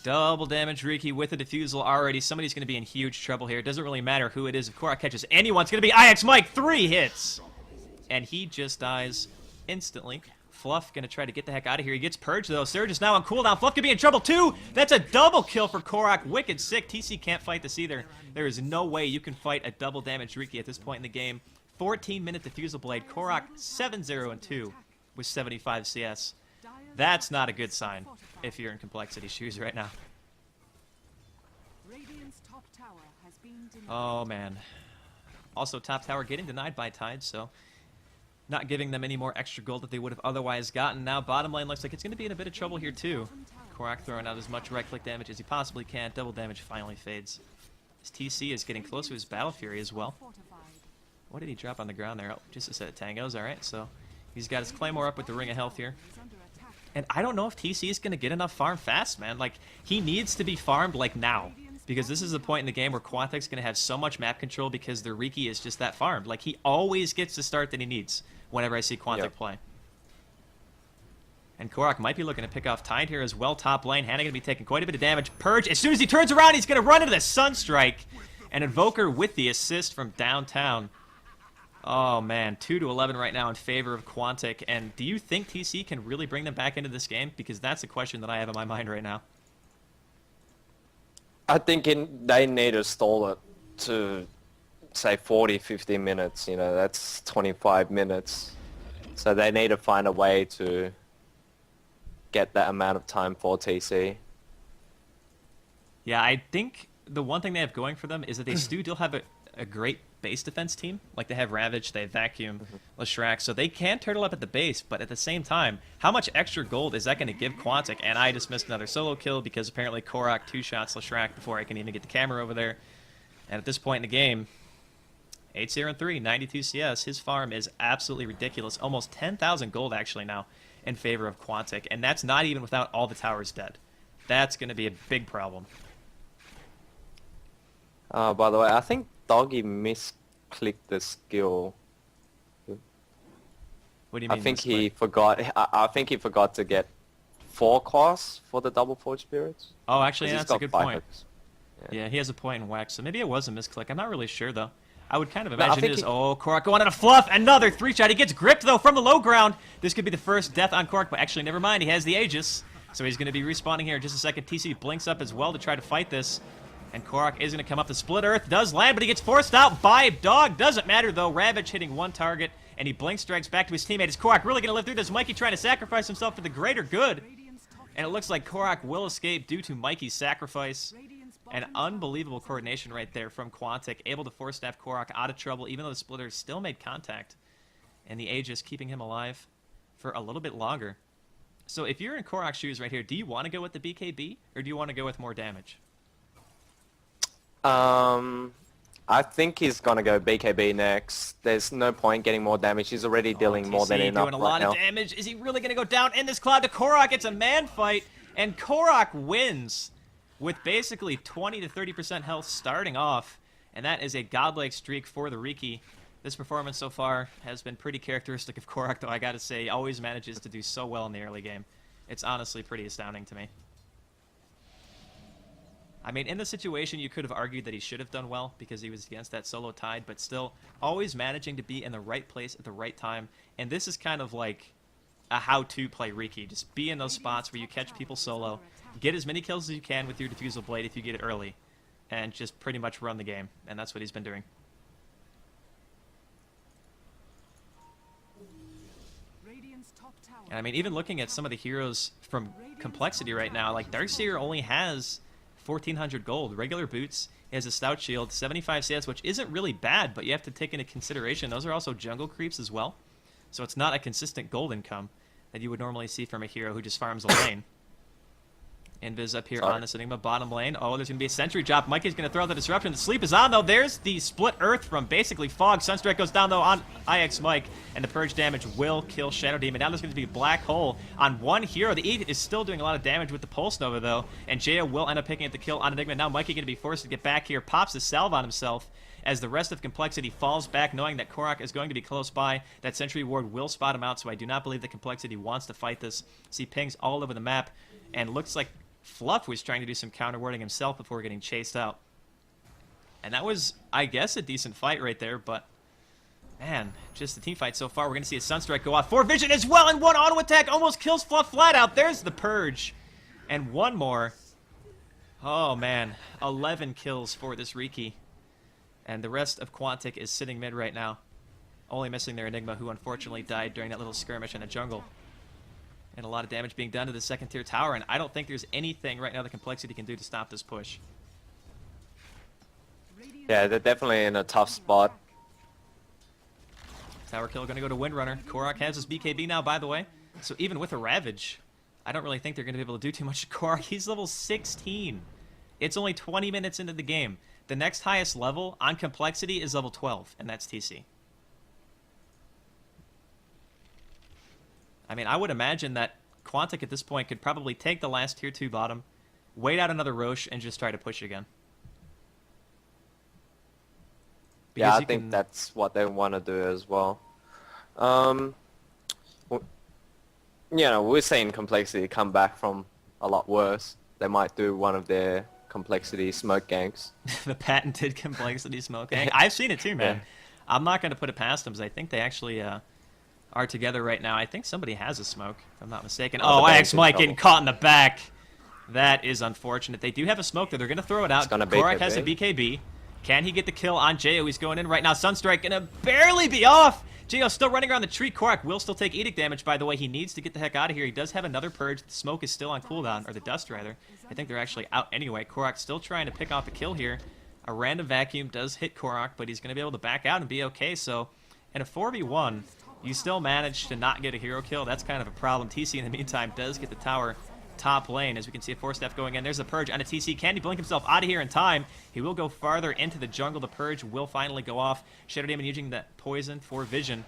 Double damage Riki with a defusal already. Somebody's going to be in huge trouble here. It doesn't really matter who it is. If Korok catches anyone, it's going to be IX Mike. 3 hits. And he just dies instantly. Fluff going to try to get the heck out of here. He gets purged, though. Surge is now on cooldown. Fluff could be in trouble, too. That's a double kill for Korok. Wicked sick. TC can't fight this either. There is no way you can fight a double damage Riki at this point in the game. 14-minute defusal blade. Korok 7-0-2 with 75 CS. That's not a good sign if you're in Complexity shoes right now. Oh, man. Also, top tower getting denied by Tide, so not giving them any more extra gold that they would have otherwise gotten. Now, bottom lane looks like it's going to be in a bit of trouble here, too. Korok throwing out as much right-click damage as he possibly can. Double damage finally fades. His TC is getting close to his Battle Fury as well. What did he drop on the ground there? Oh, just a set of tangos. All right, so he's got his Claymore up with the Ring of Health here. And I don't know if TC is going to get enough farm fast, man. Like, he needs to be farmed, like, now. Because this is the point in the game where Quantic's going to have so much map control because their Riki is just that farmed. Like, he always gets the start that he needs whenever I see Quantic play. And Korok might be looking to pick off Tide here as well. Top lane, Hannah going to be taking quite a bit of damage. Purge, as soon as he turns around, he's going to run into the Sunstrike. And Invoker with the assist from downtown. Oh, man, 2-11 right now in favor of Quantic. And do you think TC can really bring them back into this game? Because that's a question that I have in my mind right now.
I think they need to stall it to, say, 40, 50 minutes. You know, that's 25 minutes. So they need to find a way to get that amount of time for TC.
Yeah, I think the one thing they have going for them is that they still have a great base defense team. Like, they have Ravage, they have Vacuum, Leshrac, so they can turtle up at the base, but at the same time, how much extra gold is that going to give Quantic? And I just missed another solo kill because apparently Korok 2-shots Leshrac before I can even get the camera over there. And at this point in the game, 8-0-3, 92 CS. His farm is absolutely ridiculous. Almost 10,000 gold actually now in favor of Quantic, and that's not even without all the towers dead. That's going to be a big problem.
By the way, I think Doggy misclicked the skill.
What do you mean?
I think he forgot. I think he forgot to get 4 costs for the double forge spirits.
Oh, actually, yeah, that's a good point.
Yeah,
he has a point in Wax, so maybe it was a misclick. I'm not really sure though. I would kind of imagine it is. Oh, Korok going on a Fluff. Another 3-shot. He gets gripped though from the low ground. This could be the first death on Korok, but actually, never mind. He has the Aegis, so he's going to be respawning here in just a second. TC blinks up as well to try to fight this. And Korok is going to come up. The Split Earth does land, but he gets forced out by Dog. Doesn't matter, though. Ravage hitting one target, and he blink strikes back to his teammate. Is Korok really going to live through this? Mikey trying to sacrifice himself for the greater good. And it looks like Korok will escape due to Mikey's sacrifice. An unbelievable coordination right there from Quantic. Able to force staff Korok out of trouble, even though the Splitter still made contact. And the Aegis keeping him alive for a little bit longer. So if you're in Korok's shoes right here, do you want to go with the BKB, or do you want to go with more damage?
I think he's gonna go BKB next. There's no point getting more damage. He's already dealing more than
TC
enough
doing a
right
lot
now.
of damage. Is he really going to go down in this cloud to koRock? It's a man fight, and koRock wins with basically 20 to 30% health starting off, and that is a godlike streak for the Riki. This performance so far has been pretty characteristic of koRock, though I gotta say, he always manages to do so well in the early game. It's honestly pretty astounding to me. I mean, in the situation, you could have argued that he should have done well because he was against that solo Tide, but still, always managing to be in the right place at the right time. And this is kind of like a how-to play Riki. Just be in those spots where you catch people solo, get as many kills as you can with your Diffusal Blade if you get it early, and just pretty much run the game. And that's what he's been doing. And I mean, even looking at some of the heroes from Complexity right now, like Darkseer only has 1,400 gold. Regular boots, he has a stout shield, 75 CS, which isn't really bad, but you have to take into consideration those are also jungle creeps as well. So it's not a consistent gold income that you would normally see from a hero who just farms a lane. Invis up here on this Enigma bottom lane. Oh, there's going to be a sentry drop. Mikey's going to throw the disruption. The sleep is on, though. There's the split earth from basically Fog. Sunstrike goes down, though, on IX Mike, and the purge damage will kill Shadow Demon. Now there's going to be a black hole on one hero. The E is still doing a lot of damage with the Pulse Nova, though, and Jaya will end up picking up the kill on Enigma. Now Mikey going to be forced to get back here. Pops a salve on himself as the rest of Complexity falls back, knowing that koRock is going to be close by. That Sentry Ward will spot him out, so I do not believe that Complexity wants to fight this. See pings all over the map, and looks like Fluff was trying to do some counter warding himself before getting chased out. And that was, I guess, a decent fight right there, but man, just the team fight so far. We're going to see a Sunstrike go off. 4 vision as well, and one auto attack almost kills Fluff flat out. There's the purge. And one more. Oh man, 11 kills for this Riki. And the rest of Quantic is sitting mid right now. Only missing their Enigma, who unfortunately died during that little skirmish in the jungle. And a lot of damage being done to the second tier tower, and I don't think there's anything right now that Complexity can do to stop this push.
Yeah, they're definitely in a tough spot.
Tower kill going to go to Windrunner. koRock has his BKB now, by the way. So even with a Ravage, I don't really think they're going to be able to do too much to koRock. He's level 16. It's only 20 minutes into the game. The next highest level on Complexity is level 12, and that's TC. I mean, I would imagine that Quantic at this point could probably take the last tier 2 bottom, wait out another Roche, and just try to push again.
Yeah, I think that's what they want to do as well. You know, we're seeing Complexity come back from a lot worse. They might do one of their Complexity smoke ganks.
The patented Complexity smoke gang. I've seen it too, man. Yeah. I'm not going to put it past them, because I think they actually are together right now. I think somebody has a smoke, if I'm not mistaken. Oh, IX Mike getting caught in the back. That is unfortunate. They do have a smoke, though. They're going to throw it out. koRock has a BKB. Can he get the kill on Jo? He's going in right now. Sunstrike going to barely be off. Jo still running around the tree. koRock will still take Edict damage, by the way. He needs to get the heck out of here. He does have another purge. The smoke is still on cooldown, or the dust, rather. I think they're actually out anyway. koRock still trying to pick off a kill here. A random vacuum does hit koRock, but he's going to be able to back out and be okay. So in a 4v1, you still manage to not get a hero kill. That's kind of a problem. TC, in the meantime, does get the tower top lane. As we can see, a 4-step going in. There's a purge on a TC. Can he blink himself out of here in time? He will go farther into the jungle. The purge will finally go off. Shadow Demon using that poison for vision.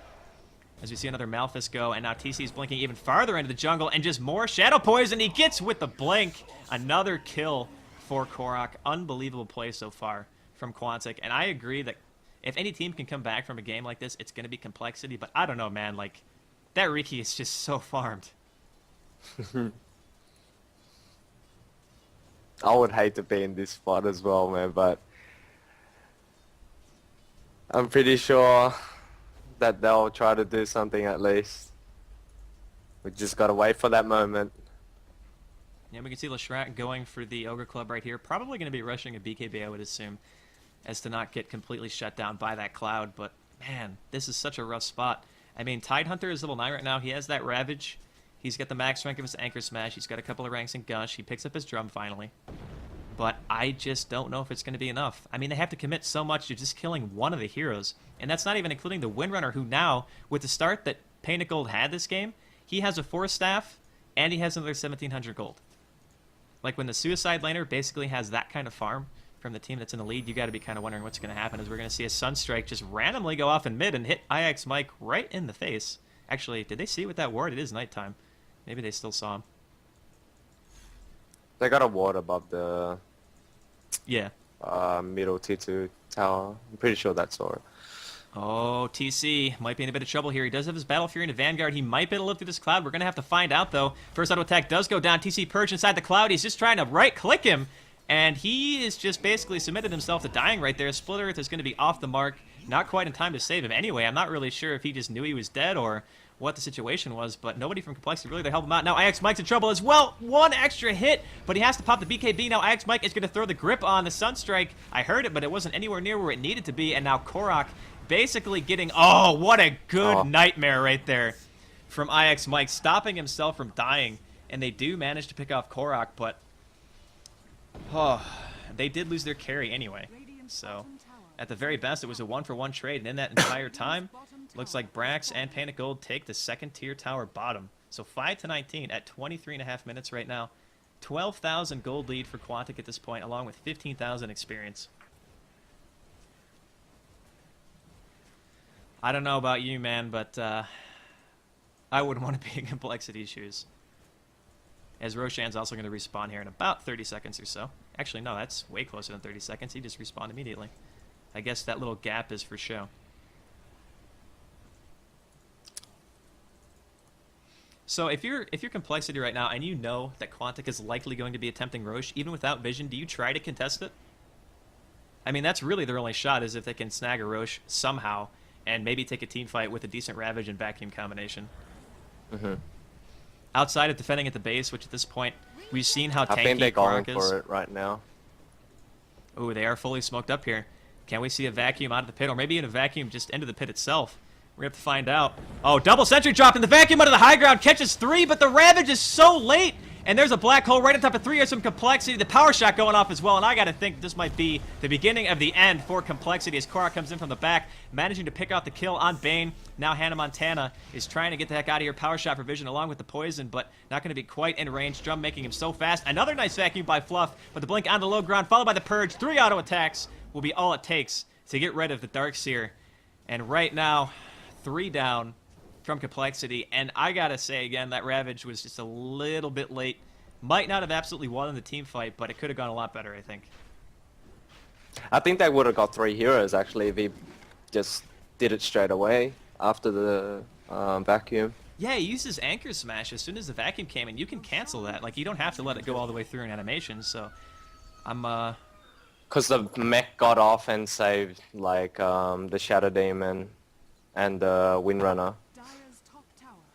As we see another Malphus go, and now TC is blinking even farther into the jungle, and just more Shadow Poison. He gets with the blink. Another kill for koRock. Unbelievable play so far from Quantic. And I agree that if any team can come back from a game like this, it's going to be Complexity. But I don't know, man. Like, that Riki is just so farmed.
I would hate to be in this spot as well, man, but I'm pretty sure that they'll try to do something at least. We just got to wait for that moment.
Yeah, we can see Leshrac going for the Ogre Club right here. Probably going to be rushing a BKB, I would assume, as to not get completely shut down by that cloud. But, man, this is such a rough spot. I mean, Tidehunter is level 9 right now. He has that Ravage. He's got the max rank of his Anchor Smash. He's got a couple of ranks in Gush. He picks up his Drum finally. But I just don't know if it's going to be enough. I mean, they have to commit so much to just killing one of the heroes. And that's not even including the Windrunner, who now, with the start that Painted Gold had this game, he has a 4-staff, and he has another 1,700 gold. Like, when the Suicide Laner basically has that kind of farm, from the team that's in the lead, you got to be kind of wondering what's going to happen, as we're going to see a Sunstrike just randomly go off in mid and hit IX Mike right in the face. Actually, did they see with that ward? It is nighttime. Maybe they still saw him.
They got a ward above the
Yeah.
middle T2 tower. I'm pretty sure that's all.
Oh, TC might be in a bit of trouble here. He does have his Battle Fury into Vanguard. He might be able to live through this cloud. We're going to have to find out, though. First auto attack does go down. TC perched inside the cloud. He's just trying to right-click him, and he is just basically submitted himself to dying right there. Split Earth is going to be off the mark. Not quite in time to save him. Anyway, I'm not really sure if he just knew he was dead or what the situation was, but nobody from Complexity really to help him out. Now IX Mike's in trouble as well. One extra hit, but he has to pop the BKB. Now IX Mike is going to throw the grip on the Sunstrike. I heard it, but it wasn't anywhere near where it needed to be, and now coRock basically getting... Oh, what a good nightmare right there from IX Mike, stopping himself from dying, and they do manage to pick off coRock, but... Oh, they did lose their carry anyway, so... At the very best, it was a 1-for-1 trade, and in that entire time, looks like Brax and Panic Gold take the second-tier tower bottom. So 5-19 at 23.5 minutes right now. 12,000 gold lead for Quantic at this point, along with 15,000 experience. I don't know about you, man, but I wouldn't want to be in Complexity's shoes. As Roshan's also going to respawn here in about 30 seconds or so. Actually, no, that's way closer than 30 seconds. He just respawned immediately. I guess that little gap is for show. So if you're Complexity right now and you know that Quantic is likely going to be attempting Roche, even without vision, do you try to contest it? I mean, that's really their only shot, is if they can snag a Roche somehow and maybe take a team fight with a decent Ravage and Vacuum combination. Outside of defending at the base, which at this point, we've seen how tanky
I think they're going
is.
for it right now.
Ooh, they are fully smoked up here. Can we see a Vacuum out of the pit, or maybe even a Vacuum just into the pit itself? We're going to have to find out. Oh, double sentry drop, and the Vacuum out of the high ground catches 3, but the Ravage is so late, and there's a black hole right on top of 3. There's some Complexity. The power shot going off as well, and I got to think this might be the beginning of the end for Complexity as coRock comes in from the back, managing to pick out the kill on Bane. Now Hannah Montana is trying to get the heck out of here. Power shot for vision along with the poison, but not going to be quite in range. Drum making him so fast. Another nice Vacuum by Fluff, but the blink on the low ground, followed by the Purge. 3 auto attacks will be all it takes to get rid of the Darkseer. And right now, 3 down from Complexity. And I gotta say again, that Ravage was just a little bit late. Might not have absolutely won the team fight, but it could have gone a lot better, I think.
I think they would have got 3 heroes actually if he just did it straight away after the Vacuum.
Yeah, he used his Anchor Smash as soon as the Vacuum came, and you can cancel that. Like, you don't have to let it go all the way through an animation, so I'm
Because the mech got off and saved, like, the Shadow Demon and the Windrunner.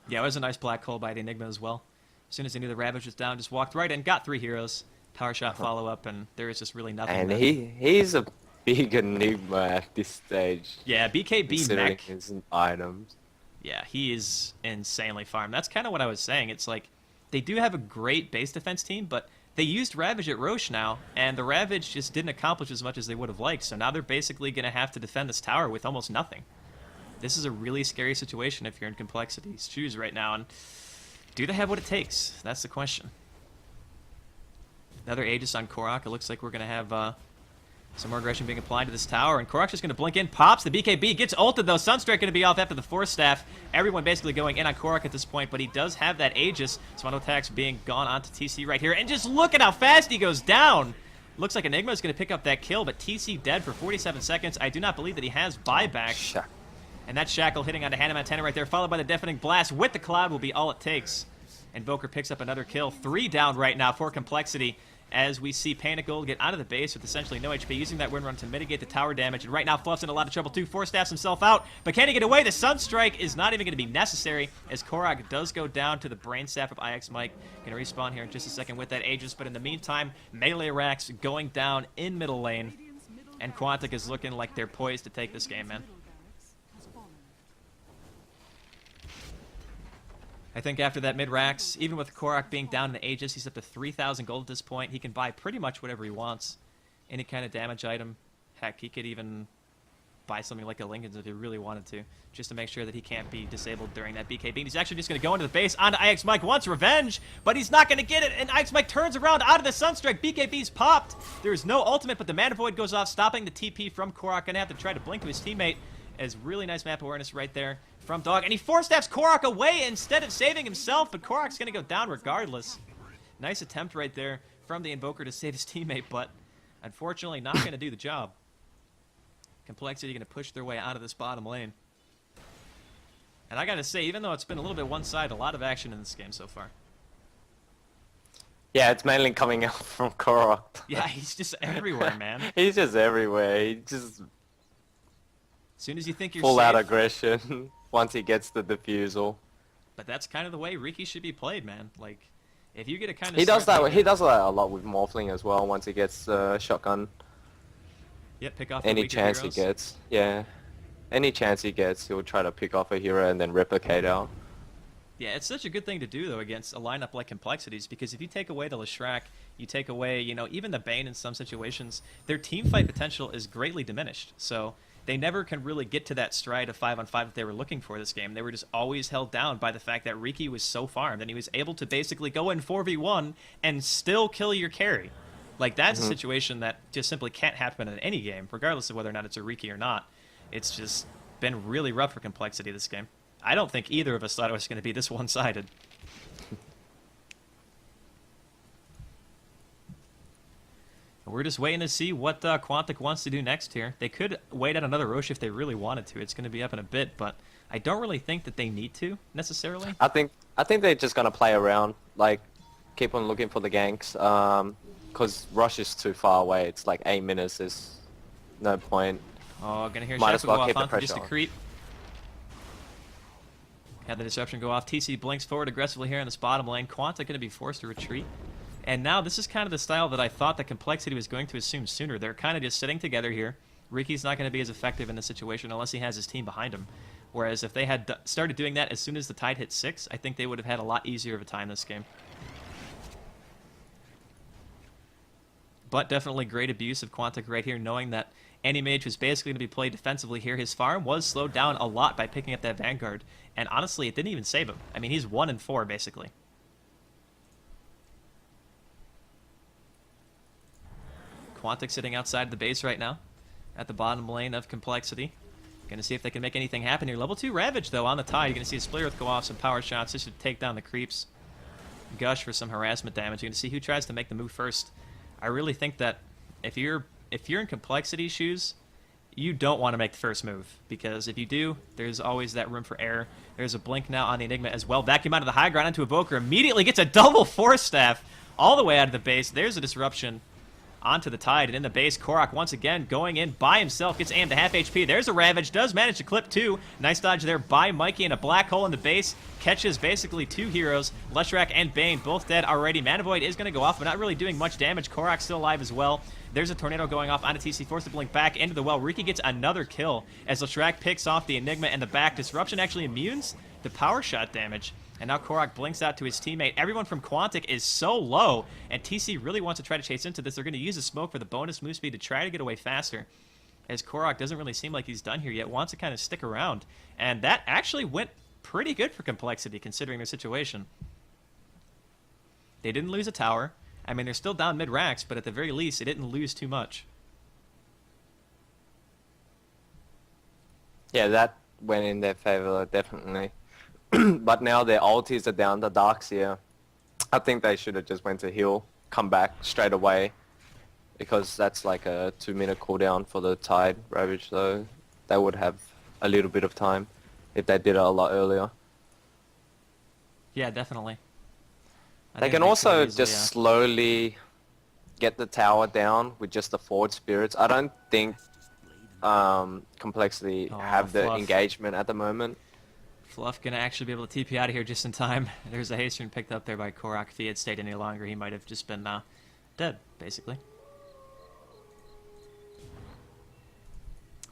Yeah, it was a nice black hole by the Enigma as well. As soon as they knew the Ravage was down, just walked right in, got 3 heroes, power shot follow-up, and there is just really nothing
And
there.
he's a big Enigma at this stage.
Yeah, BKB
considering
mech.
his items.
Yeah, he is insanely farmed. That's kind of what I was saying. It's like, they do have a great base defense team, but they used Ravage at Roche now, and the Ravage just didn't accomplish as much as they would have liked, so now they're basically going to have to defend this tower with almost nothing. This is a really scary situation if you're in Complexity's shoes right now, and do they have what it takes? That's the question. Another Aegis on coRock. It looks like we're going to have some more aggression being applied to this tower, and coRock's just going to blink in, pops the BKB, gets ulted though. Sunstrike going to be off after the Force Staff. Everyone basically going in on coRock at this point, but he does have that Aegis. Some auto attacks being gone onto TC right here, and just look at how fast he goes down. Looks like Enigma is going to pick up that kill, but TC dead for 47 seconds. I do not believe that he has buyback. And that Shackle hitting onto Hannah Montana right there, followed by the Deafening Blast with the Cloud will be all it takes. And Voker picks up another kill. 3 down right now for Complexity, as we see Panic Gold get out of the base with essentially no HP, using that Windrun to mitigate the tower damage. And right now, Fluff's in a lot of trouble too. Force staffs himself out, but can he get away? The Sunstrike is not even going to be necessary, as coRock does go down to the Brain Staff of IX Mike. Going to respawn here in just a second with that Aegis, but in the meantime, Melee Rax going down in middle lane. And Quantic is looking like they're poised to take this game, man. I think after that mid-Rax, even with coRock being down in the Aegis, he's up to 3,000 gold at this point. He can buy pretty much whatever he wants. Any kind of damage item. Heck, he could even buy something like a Lincoln's if he really wanted to, just to make sure that he can't be disabled during that BKB. And he's actually just going to go into the base onto IX Mike, wants revenge, but he's not going to get it, and IX Mike turns around out of the Sunstrike. BKB's popped. There's no ultimate, but the Mana Void goes off, stopping the TP from koRock. Going to have to try to blink to his teammate, as really nice map awareness right there from Dog. And he four-steps koRock away instead of saving himself, but koRock's going to go down regardless. Nice attempt right there from the Invoker to save his teammate, but unfortunately not going to do the job. Complexity going to push their way out of this bottom lane. And I got to say, even though it's been a little bit one-sided, a lot of action in this game so far.
Yeah, it's mainly coming out from koRock.
Yeah, he's just everywhere, man.
He's just everywhere. He just
As soon as you think you're
full
safe,
out aggression once he gets the defusal.
but that's kind of the way Riki should be played, man. Like, if you get a kind of
He does that. He does that a lot with Morphling as well. Once he gets shotgun,
pick off the
any
weaker
chance
heroes.
he gets, yeah, any chance he gets, he'll try to pick off a hero and then replicate out.
Yeah, it's such a good thing to do, though, against a lineup like Complexities, because if you take away the Leshrac, you take away, you know, even the Bane in some situations, their team fight potential is greatly diminished. So they never can really get to that stride of 5-on-5 that they were looking for this game. They were just always held down by the fact that Riki was so farmed, and he was able to basically go in 4v1 and still kill your carry. Like, that's a situation that just simply can't happen in any game, regardless of whether or not it's a Riki or not. It's just been really rough for Complexity this game. I don't think either of us thought it was going to be this one-sided. We're just waiting to see what Quantic wants to do next here. They could wait out another Roche if they really wanted to. It's going to be up in a bit, but I don't really think that they need to, necessarily.
I think they're just gonna play around, like keep on looking for the ganks, because Rush is too far away. It's like 8 minutes. There's no point.
Oh, gonna hear
Might
Shackle
as well
go
keep
off
the
onto just a
pressure on.
creep. Had the disruption go off. TC blinks forward aggressively here in this bottom lane. Quantic gonna be forced to retreat. And now this is kind of the style that I thought that Complexity was going to assume sooner. They're kind of just sitting together here. Riki's not going to be as effective in this situation unless he has his team behind him. Whereas if they had started doing that as soon as the tide hit 6, I think they would have had a lot easier of a time this game. But definitely great abuse of Quantic right here, knowing that Anti-Mage was basically going to be played defensively here. His farm was slowed down a lot by picking up that Vanguard. And honestly, it didn't even save him. I mean, he's 1-4 basically. Quantic sitting outside the base right now at the bottom lane of Complexity. Going to see if they can make anything happen here. Level 2 Ravage, though, on the tide. You're going to see a Splitterth go off, some power shots. This should take down the creeps. Gush for some harassment damage. You're going to see who tries to make the move first. I really think that if you're in Complexity shoes, you don't want to make the first move, because if you do, there's always that room for error. There's a blink now on the Enigma as well. Vacuum out of the high ground into Evoker. Immediately gets a double Force Staff all the way out of the base. There's a disruption onto the tide, and in the base, koRock once again going in by himself, gets aimed to half HP. There's a Ravage, does manage to clip 2. Nice dodge there by Mikey, and a black hole in the base. Catches basically 2 heroes, Leshrac and Bane, both dead already. Mana Void is going to go off, but not really doing much damage. koRock's still alive as well. There's a Tornado going off onto TC, forced to blink back into the well. Riki gets another kill as Leshrac picks off the Enigma in the back. Disruption actually immunes the power shot damage. And now koRock blinks out to his teammate. Everyone from Quantic is so low, and TC really wants to try to chase into this. They're going to use the smoke for the bonus move speed to try to get away faster, as koRock doesn't really seem like he's done here yet, wants to kind of stick around. And that actually went pretty good for Complexity, considering their situation. They didn't lose a tower. I mean, they're still down mid-racks, but at the very least, they didn't lose too much.
Yeah, that went in their favor, definitely. But now their ultis are down, the Darkseer. I think they should have just went to heal, come back straight away, because that's like a 2-minute cooldown for the Tide Ravage, so they would have a little bit of time if they did it a lot earlier.
Yeah, definitely.
They can also just slowly get the tower down with just the forward spirits. I don't think Complexity have the
Fluff.
engagement at the moment.
Fluff gonna actually be able to TP out of here just in time. There's a haste rune picked up there by koRock. If he had stayed any longer, he might have just been dead, basically.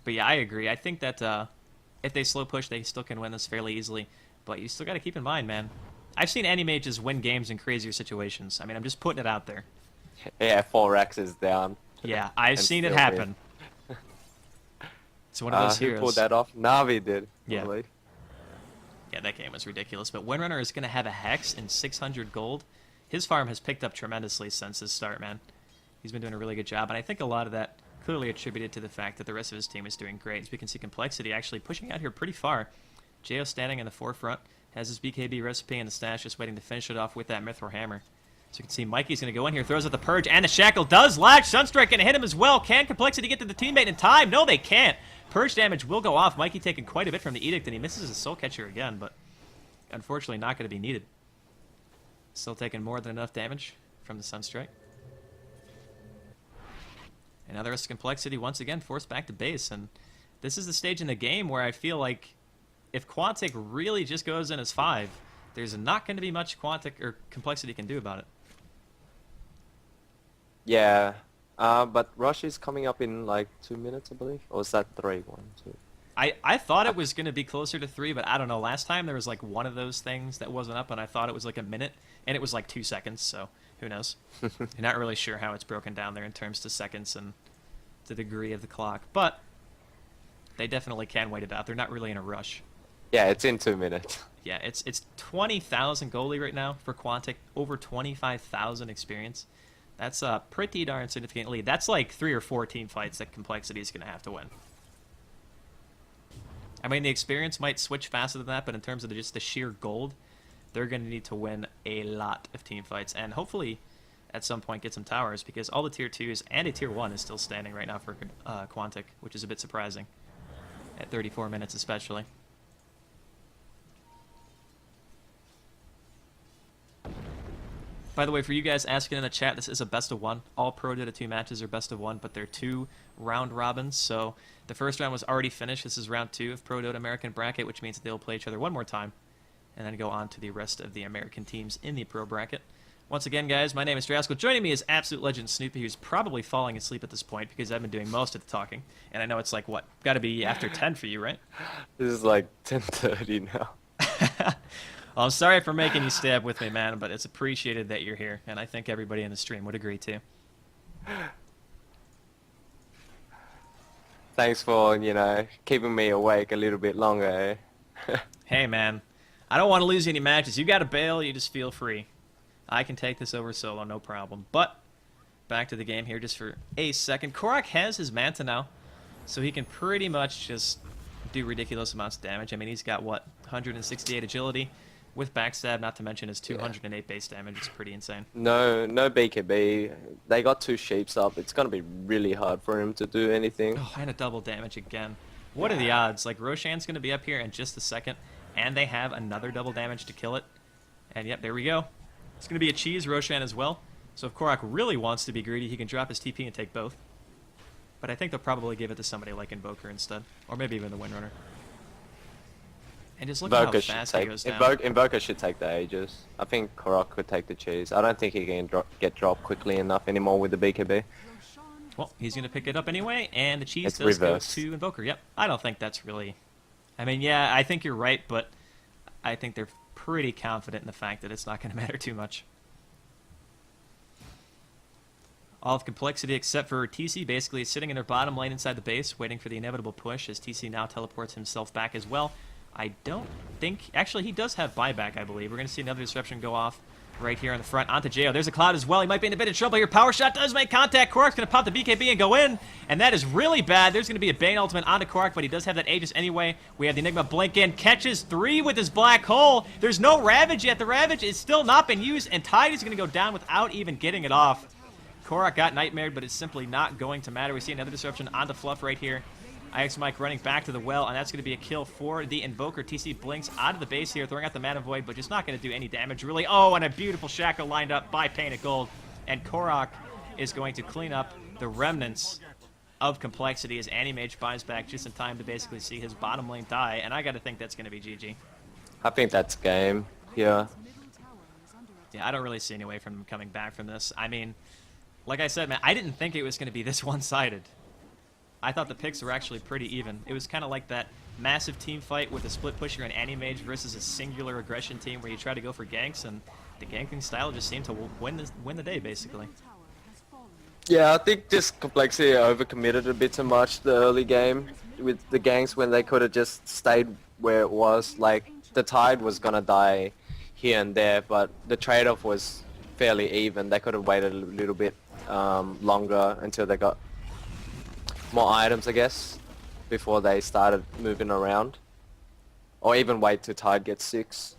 But yeah, I agree. I think that if they slow push, they still can win this fairly easily. But you still got to keep in mind, man. I've seen Anti-Mages win games in crazier situations. I mean, I'm just putting it out there.
Yeah, 4 racks is down.
Yeah, I've
And
seen it
still
happen. It's one of those
He
heroes.
pulled that off. Navi did. I
Yeah.
believe.
Yeah, that game was ridiculous. But Windrunner is going to have a Hex and 600 gold. His farm has picked up tremendously since his start, man. He's been doing a really good job, and I think a lot of that clearly attributed to the fact that the rest of his team is doing great. As we can see, Complexity actually pushing out here pretty far. Jo standing in the forefront, has his BKB recipe in the stash, just waiting to finish it off with that Mithril Hammer. So you can see Mikey's going to go in here, throws out the Purge, and the Shackle does latch. Sunstrike going to hit him as well. Can Complexity get to the teammate in time? No, they can't. Purge damage will go off. Mikey taking quite a bit from the Edict, and he misses his Soul Catcher again, but unfortunately not going to be needed. Still taking more than enough damage from the Sunstrike. And now the rest of Complexity once again forced back to base, and this is the stage in the game where I feel like if Quantic really just goes in as 5, there's not going to be much Quantic or Complexity can do about it.
Yeah. But Rush is coming up in like 2 minutes, I believe. Or is that 3? 1, 2.
I thought it was going to be closer to 3, but I don't know. Last time there was like one of those things that wasn't up, and I thought it was like a minute, and it was like 2 seconds, so who knows? You're not really sure how it's broken down there in terms to seconds and the degree of the clock, but they definitely can wait it out. They're not really in a rush.
Yeah, it's in 2 minutes.
Yeah, it's 20,000 goalie right now for Quantic, over 25,000 experience. That's a pretty darn significant lead. That's like 3 or 4 team fights that Complexity is going to have to win. I mean, the experience might switch faster than that, but in terms of just the sheer gold, they're going to need to win a lot of team fights, and hopefully at some point get some towers, because all the tier 2s and a tier 1 is still standing right now for Quantic, which is a bit surprising at 34 minutes especially. By the way, for you guys asking in the chat, this is a best of 1. All Prodota2 matches are best of 1, but they're 2 round robins. So the first round was already finished. This is round 2 of Prodota American Bracket, which means that they'll play each other one more time and then go on to the rest of the American teams in the Pro Bracket. Once again, guys, my name is Draskyl. Joining me is absolute legend Snoopy, who's probably falling asleep at this point because I've been doing most of the talking. And I know it's like, what, got to be after 10 for you, right?
This is like 10:30 now.
Well, I'm sorry for making you stay up with me, man, but it's appreciated that you're here, and I think everybody in the stream would agree, too.
Thanks for, keeping me awake a little bit longer, eh?
Hey, man, I don't want to lose any matches. You got to bail, you just feel free. I can take this over solo, no problem. But back to the game here just for a second. koRock has his Manta now, so he can pretty much just do ridiculous amounts of damage. I mean, he's got, what, 168 agility? With backstab, not to mention his 208 base damage. It's pretty insane.
No BKB. They got 2 sheeps up. It's going to be really hard for him to do anything.
Oh, and a double damage again. What are the odds? Like, Roshan's going to be up here in just a second, and they have another double damage to kill it. And yep, there we go. It's going to be a cheese Roshan as well. So if koRock really wants to be greedy, he can drop his TP and take both. But I think they'll probably give it to somebody like Invoker instead. Or maybe even the Windrunner. And just look at how fast he goes down.
Invoker should take the Aegis. I think koRock could take the cheese. I don't think he can get dropped quickly enough anymore with the BKB.
Well, he's going to pick it up anyway, and the cheese
It's
does
reversed.
go to Invoker. Yep, I don't think that's really... I mean, yeah, I think you're right, but I think they're pretty confident in the fact that it's not going to matter too much. All of Complexity except for TC basically is sitting in their bottom lane inside the base, waiting for the inevitable push, as TC now teleports himself back as well. I don't think... Actually, he does have buyback, I believe. We're going to see another disruption go off right here on the front onto Jo. There's a Cloud as well. He might be in a bit of trouble here. Power Shot does make contact. koRock's going to pop the BKB and go in, and that is really bad. There's going to be a Bane ultimate onto koRock, but he does have that Aegis anyway. We have the Enigma blink in. Catches 3 with his Black Hole. There's no Ravage yet. The Ravage is still not been used, and Tide is going to go down without even getting it off. koRock got nightmared, but it's simply not going to matter. We see another disruption onto Fluff right here. IX Mike running back to the well, and that's going to be a kill for the Invoker. TC blinks out of the base here, throwing out the Mana Void, but just not going to do any damage, really. Oh, and a beautiful Shackle lined up by Painted Gold. And koRock is going to clean up the remnants of Complexity as Animage buys back just in time to basically see his bottom lane die, and I got to think that's going to be GG.
I think that's game. Yeah.
Yeah, I don't really see any way from him coming back from this. I mean, like I said, man, I didn't think it was going to be this one-sided. I thought the picks were actually pretty even. It was kind of like that massive team fight with a split pusher and Animage versus a singular aggression team where you try to go for ganks, and the ganking style just seemed to win the day, basically.
Yeah, I think this complexity overcommitted a bit too much the early game with the ganks when they could have just stayed where it was. Like the tide was gonna die here and there, but the trade-off was fairly even. They could have waited a little bit longer until they got more items, I guess, before they started moving around, or even wait till tide gets 6.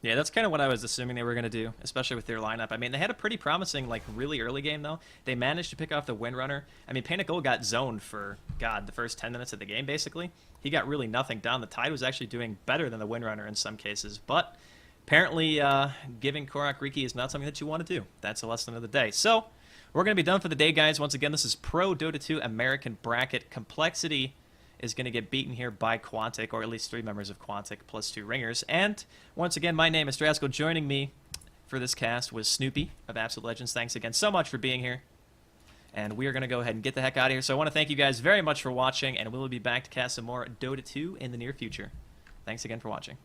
Yeah, that's kind of what I was assuming they were going to do, especially with their lineup. I mean, they had a pretty promising, like, really early game, though. They managed to pick off the Windrunner. I mean, coL got zoned for, God, the first 10 minutes of the game, basically. He got really nothing done. The Tide was actually doing better than the Windrunner in some cases, but apparently giving Korok Riki is not something that you want to do. That's a lesson of the day. So, we're going to be done for the day, guys. Once again, this is Prodota2 American Bracket. Complexity is going to get beaten here by Quantic, or at least 3 members of Quantic plus 2 ringers. And once again, my name is Draskyl. Joining me for this cast was Snoopy of Absolute Legends. Thanks again so much for being here. And we are going to go ahead and get the heck out of here. So I want to thank you guys very much for watching, and we will be back to cast some more Dota 2 in the near future. Thanks again for watching.